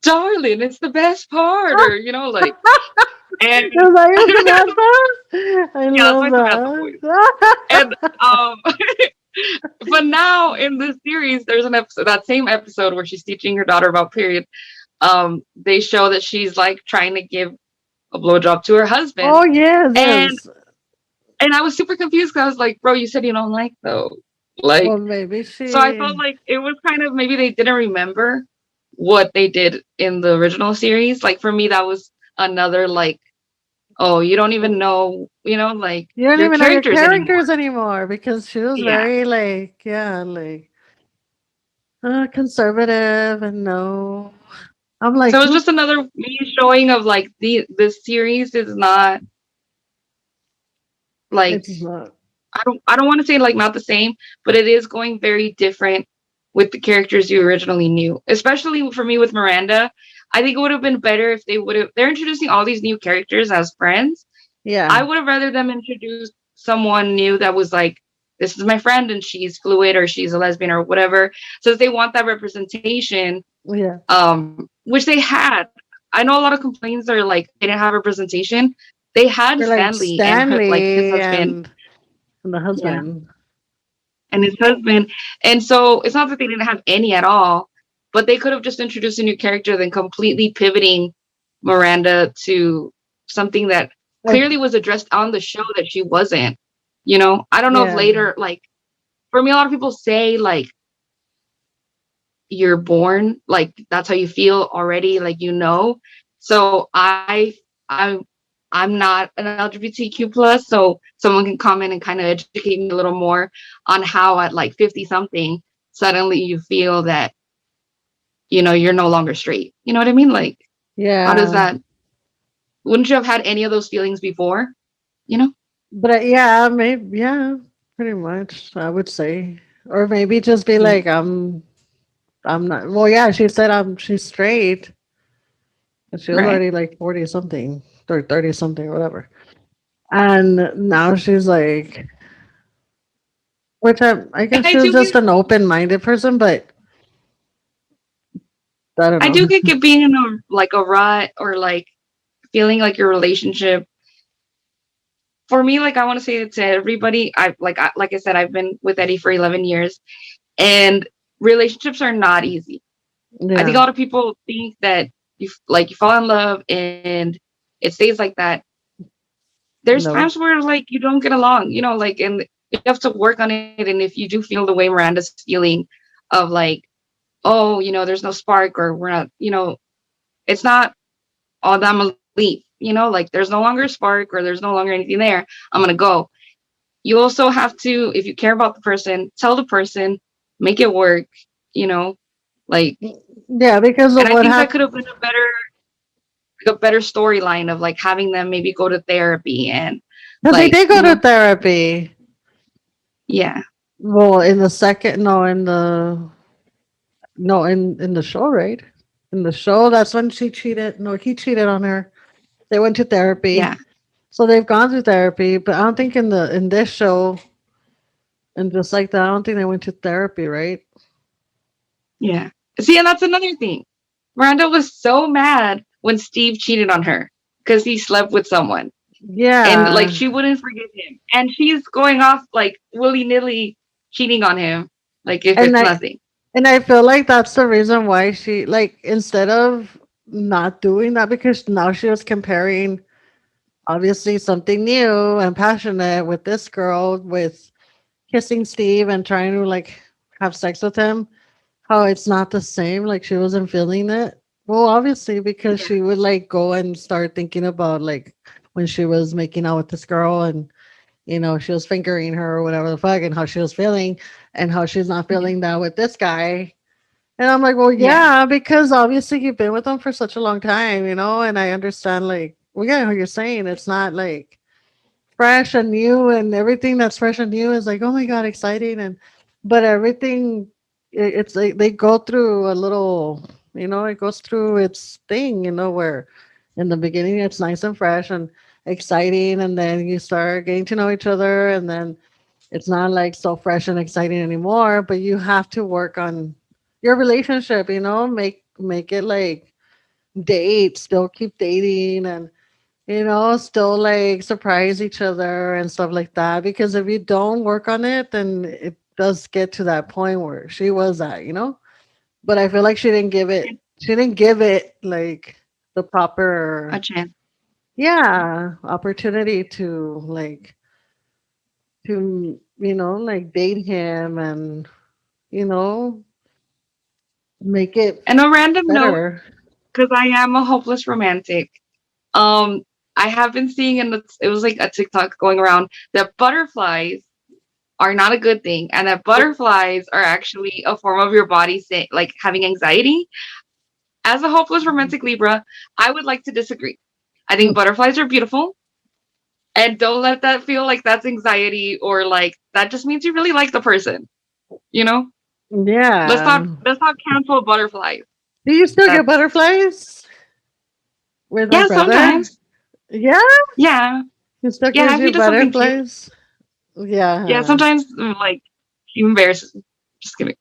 darling? It's the best part," or like. And Is that your Samantha? I yeah, that's love my Samantha voice. that. And but now in this series, there's an episode, that same episode where she's teaching her daughter about period. They show that she's like trying to give a blowjob to her husband, Oh yes, and yes. I was super confused because I was like, bro, you said you don't like those, like. Well, maybe So I felt she. like it was kind of maybe they didn't remember what they did in the original series. Like for me, that was another like, oh, you don't even know, like You don't your even know your characters anymore. characters anymore because she was Yeah. very like, yeah, like conservative and no. I'm like, So it's who? just another me showing of like this series is not like It's not. I don't want to say like not the same, but it is going very different with the characters you originally knew. Especially for me with Miranda. I think it would have been better if they're introducing all these new characters as friends. I Yeah, would have rather them introduce someone new that was like, this is my friend and she's fluid or she's a lesbian or whatever. So if they want that representation, yeah. which they had. I know a lot of complaints are like they didn't have representation. They had They're like Stanley and her, like his Stanley husband, and the yeah, husband. and his husband. And so it's not that they didn't have any at all, but they could have just introduced a new character than completely pivoting Miranda to something that Like, clearly was addressed on the show that she wasn't. I don't know if yeah, later, like for me, a lot of people say like you're born like that's how you feel already, like so i'm I'm not an LGBTQ plus, so someone can come in and kind of educate me a little more on how at like 50 something suddenly you feel that you're no longer straight. You know what I mean? Like how does yeah. that, wouldn't you have had any of those feelings before? you know But yeah, maybe yeah, pretty much. I would say, or maybe just be yeah, like, I'm not. Well, yeah, she said she's straight. And she was right. already like 40 something or 30 something or whatever. And now she's like, which I And guess she was just an open minded person, but I don't I do know. get being in a rut or like feeling like your relationship, for me, like I want to say it to everybody. Like I said, I've been with Eddie for 11 years, and relationships are not easy. I think Yeah. a lot of people think that you fall in love and it stays like that. There's No. times where like you don't get along, like, and you have to work on it. And if you do feel the way Miranda's feeling, of like, oh, there's no spark, or we're not, it's not, oh, I'm gonna leave. Like there's no longer a spark or there's no longer anything there. I'm gonna go. You also have to, if you care about the person, tell the person, make it work, you know, like, Yeah, because and of I what think that happened. could have been a better storyline of like having them maybe go to therapy and Because they like, did go to therapy. yeah, Well, in the second, no, in the no, in the show, right? In the show, that's when she cheated. No, he cheated on her. They went to yeah, therapy, so they've gone through therapy. But I don't think in this show and just like that, I don't think they went to therapy, right? yeah. See, and that's another thing. Miranda was so mad when Steve cheated on her because he slept with someone. And like Yeah, she wouldn't forgive him. And she's going off like willy-nilly cheating on him, like if and it's I nothing. and I feel like that's the reason why she like instead of not doing that because now she was comparing obviously something new and passionate with this girl with kissing Steve and trying to like have sex with him. How it's not the same, like she wasn't feeling it. Well, obviously because Yeah. she would like go and start thinking about like when she was making out with this girl and she was fingering her or whatever the fuck and how she was feeling and how she's not Yeah. feeling that with this guy. And I'm like, well, Yeah. yeah, because obviously you've been with them for such a long time, and I understand like we get what you're saying. It's not like fresh and new and everything that's fresh and new is like, oh my God, exciting. But everything, it's like they go through a little, it goes through its thing, where in the beginning it's nice and fresh and exciting. And then you start getting to know each other. And then it's not like so fresh and exciting anymore, but you have to work on your relationship, make it like date, still keep dating and still like surprise each other and stuff like that. Because if you don't work on it, then it does get to that point where she was at. But I feel like she didn't give it like the A proper, chance. yeah, opportunity to like date him and, you know, make it And a random note, better. because I am a hopeless romantic. Um, I have been seeing it was like a TikTok going around that butterflies are not a good thing, and that butterflies are actually a form of your body like having anxiety. As a hopeless romantic Libra, I would like to disagree. I think butterflies are beautiful, and don't let that feel like that's anxiety or like that just means you really like the person. You know, let's Yeah. not let's not cancel butterflies. Do you still get That's butterflies with my yeah, brother? sometimes. Yeah, Yeah, he still yeah. gives If you he does something cute, butterflies. yeah. Yeah. Sometimes like he embarrasses me. Just kidding.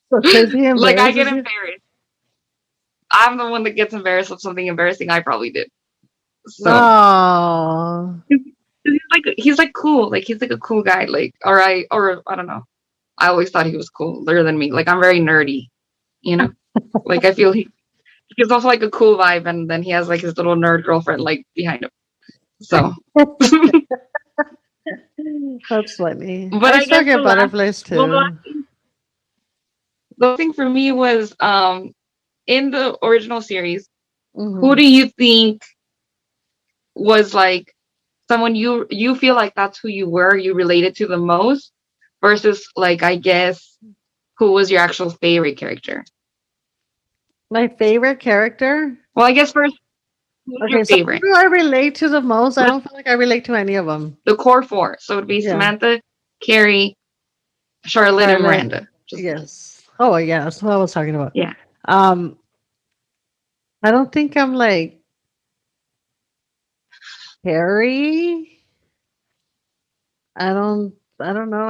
So because he Like I get embarrasses you. embarrassed. I'm the one that gets embarrassed of something embarrassing I probably did. So Oh. he's like cool. Like he's like a cool guy. Like or I don't know. I always thought he was cooler than me. Like I'm very nerdy, you know. Like I feel he gives off like a cool vibe, and then he has like his little nerd girlfriend like behind him. So, That's funny. but I I still guess get butterflies the last too. thing for me was in the original series. Who Hmm. do you think was like someone you feel like that's who you related to the most versus like I guess who was your actual favorite character? My favorite character. Well, I guess first, who's your Okay, so who favorite? do I relate to the most? I Let's don't feel like I relate to any of them. the core four. So it would be Yeah. Samantha, Carrie, Charlotte, and Charlotte. Miranda. Just Yes. Oh, yeah. That's what I was talking about. yeah, Um, I don't think I'm like Harry. I don't know.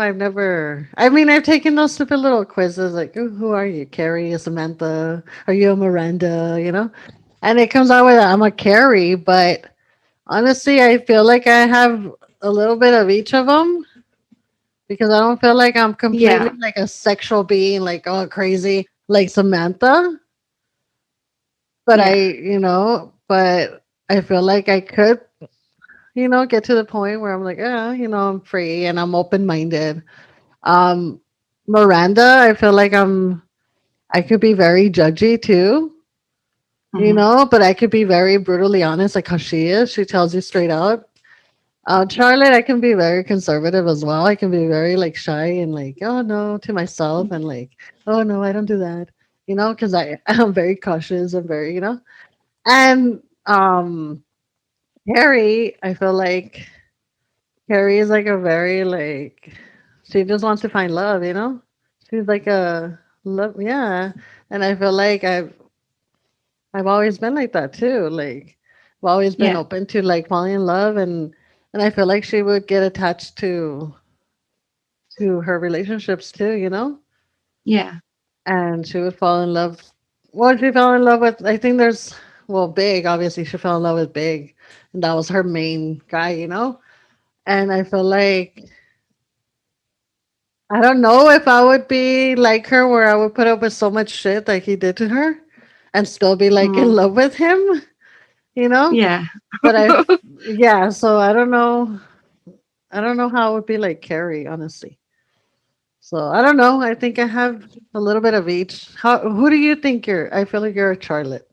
I mean, I've taken those stupid little quizzes like, "Ooh, who are you? Carrie, Samantha? Are you a Miranda? And it comes out with I'm a Carrie, but honestly, I feel like I have a little bit of each of them because I don't feel like I'm completely yeah, like a sexual being, like, oh, crazy, like Samantha. But yeah, but I feel like I could get to the point where I'm like, I'm free and I'm open minded. Um, Miranda, I feel like I could be very judgy too, hmm, but I could be very brutally honest, like how she is. She tells you straight out. Charlotte, I can be very conservative as well. I can be very like shy and like, oh no, to myself and like, oh no, I don't do that, because I'm very cautious and very. And Harry, I feel like Harry is like a very like she just wants to find love. She's like a love, yeah. And I feel like I've always been like that too. Like I've always been yeah, open to like falling in love and I feel like she would get attached to her relationships too. yeah, And she would fall in love. Well, she fell in love with, I think Big, obviously she fell in love with Big, and that was her main guy. And I feel like I don't know if I would be like her, where I would put up with so much shit that he did to her and still be like in mm, love with him, you know? yeah. But yeah, so I don't know. I don't know how it would be like Carrie, honestly. So I don't know. I think I have a little bit of each. Who do you think you're? I feel like you're a Charlotte.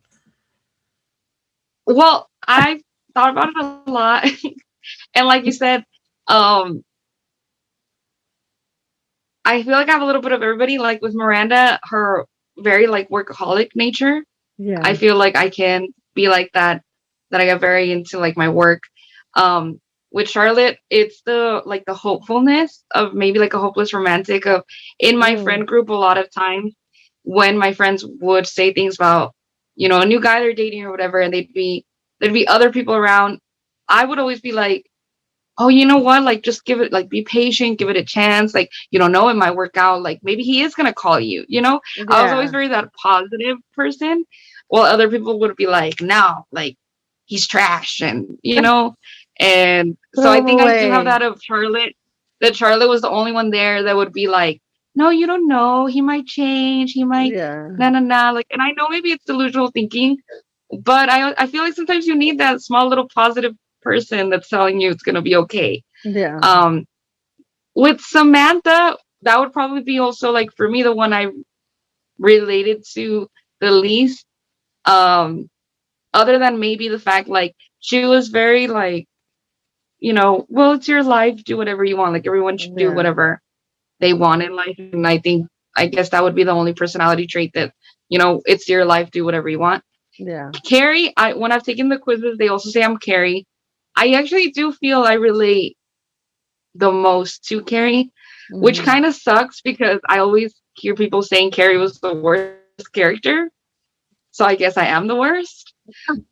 Well, I've thought about it a lot, and like you said, um, I feel like I have a little bit of everybody. Like with Miranda, her very like workaholic nature. I Yeah. feel like I can be like that. That I get very into like my work. Um, with Charlotte, it's the hopefulness of maybe like a hopeless romantic of in my Mm, friend group a lot of times when my friends would say things about a new guy they're dating or whatever, and there'd be other people around. I would always be like, oh, you know what? Like, just give it, like, be patient, give it a chance. Like, you don't know, it might work out. Like, maybe he is going to call you, you know? I was always yeah. very that positive person. While other people would be like, no, like, he's trash, and and so Throw I him think I do have away. that of Charlotte. That Charlotte was the only one there that would be like, no, you don't know. He might change. He might Yeah. na na na. Like, and I know maybe it's delusional thinking, but I feel like sometimes you need that small little positive person that's telling you it's gonna be okay. Yeah. Um, with Samantha, that would probably be also like for me the one I related to the least. Um, other than maybe the fact like she was very like, well, it's your life, do whatever you want. Like everyone should do Yeah. whatever they want in life. And I guess that would be the only personality trait that, it's your life, do whatever you want. Yeah. Carrie, when I've taken the quizzes, they also say I'm Carrie. I actually do feel I relate the most to Carrie, which Mhm. kind of sucks because I always hear people saying Carrie was the worst character. So I guess I am the worst.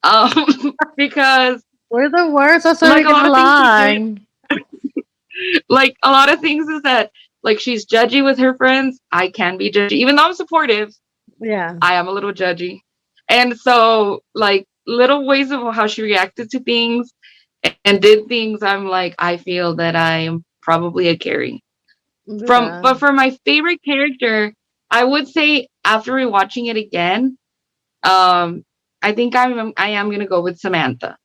Um, because We're the worst. That's why we like a get lot of things she did, along. like a lot of things is that like she's judgy with her friends. I can be judgy, even though I'm supportive. Yeah. I am a little judgy, and so like little ways of how she reacted to things and did things. I'm like, I feel that I'm probably a Carrie. Yeah. But for my favorite character, I would say after rewatching it again, um, I think I am gonna go with Samantha.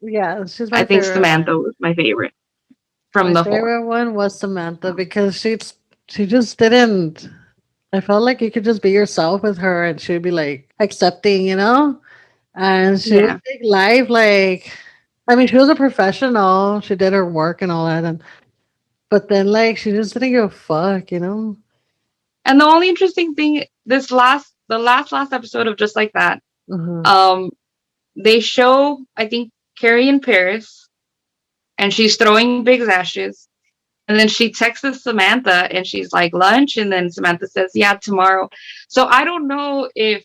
Yeah. She's I my think favorite Samantha one. was my favorite from My the four. favorite one was Samantha because she just didn't. I felt like you could just be yourself with her and she'd be like accepting, and she would Yeah. take life like, I mean, she was a professional. She did her work and all that, but then like she just didn't give a fuck. And the only interesting thing, the last episode of Just Like That, Uh-huh. um, they show, I think, Carrie in Paris, and she's throwing big ashes. And then she texts Samantha and she's like, lunch. And then Samantha says, yeah, tomorrow. So I don't know if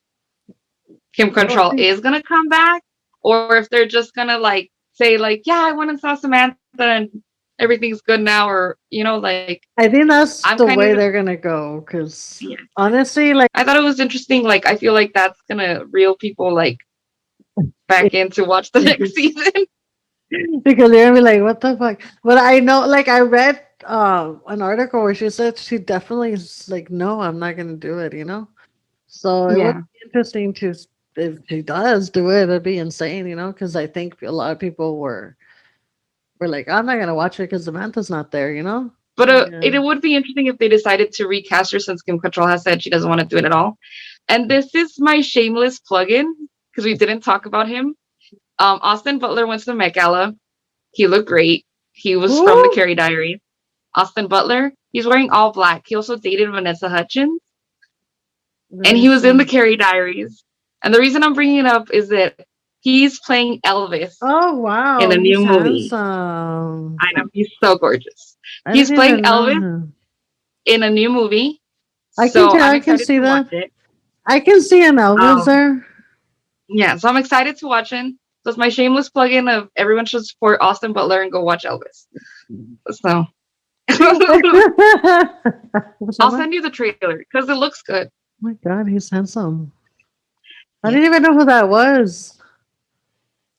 Kim Well, Control is going to come back or if they're just going to like say, like, yeah, I went and saw Samantha and everything's good now. Or, like, I think that's I'm the kind way of, they're gonna go. Because yeah. honestly, like, I thought it was interesting. Like, I feel like that's going to reel people like back in to watch the next season. because they're gonna be like, "What the fuck?" But I know, like, I read an article where she said she definitely is like, "No, I'm not gonna do it." So it would Yeah. be interesting to if she does do it, it'd be insane. Because I think a lot of people were like, "I'm not gonna watch it because Samantha's not there." But Yeah. it would be interesting if they decided to recast her since Kim Control has said she doesn't want to do it at all. And this is my shameless plug-in because we didn't talk about him. Austin Butler went to the Met Gala. He looked great. He was from the Who? Carrie Diaries. Austin Butler. He's wearing all black. He also dated Vanessa Hudgens, Let and me he was in the see. Carrie Diaries. And the reason I'm bringing it up is that he's playing Elvis Oh in wow, a new he's movie. handsome. I know he's so gorgeous. I He's didn't playing even know Elvis him. in a new movie, I can so tell. I'm I can excited see to watch that. it. I can see an Elvis Um, there. yeah, so I'm excited to watch it. So it's my shameless plug-in of everyone should support Austin Butler and go watch Elvis. So What's that I'll one? send you the trailer because it looks good. Oh my god, he's handsome. I Yeah. didn't even know who that was.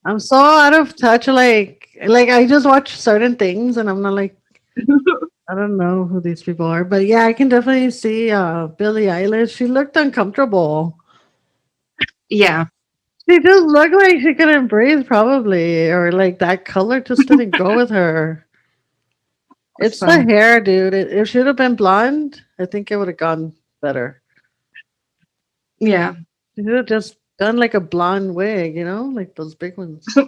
I'm so out of touch. Like I just watch certain things, and I'm not like I don't know who these people are. But yeah, I can definitely see Billie Eilish. She looked uncomfortable. Yeah. She just looked like she couldn't breathe, probably, or like that color just didn't go with her. It's the So hair, dude. It should have been blonde. I think it would have gone better. yeah. You should have just done like a blonde wig, like those big ones. All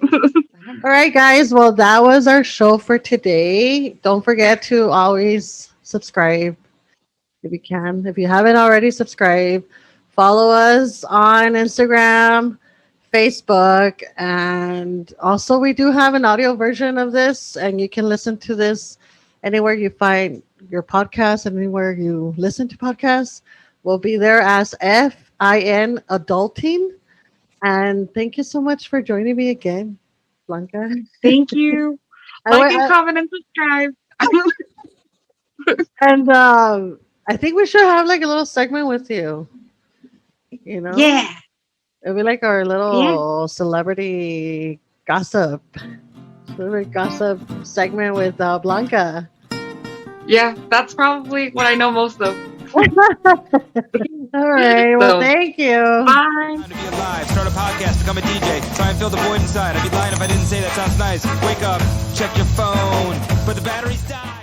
right, guys. Well, that was our show for today. Don't forget to always subscribe if you can. If you haven't already subscribed, follow us on Instagram, Facebook, and also we do have an audio version of this, and you can listen to this anywhere you find your podcast, anywhere you listen to podcasts. We'll be there as FIN Adulting. And thank you so much for joining me again, Blanca. Thank you. I, Like wa- and I, comment and subscribe. and I think we should have like a little segment with you. You know, Yeah. it'll be like our Yeah. little celebrity gossip. Celebrity gossip segment with Blanca. Yeah, that's probably what I know most of. All right. Well, So, thank you. bye. To be alive, start a podcast, become a DJ, try and fill the void inside. I'd be lying if I didn't say that sounds nice. Wake up, check your phone, but the batteries die.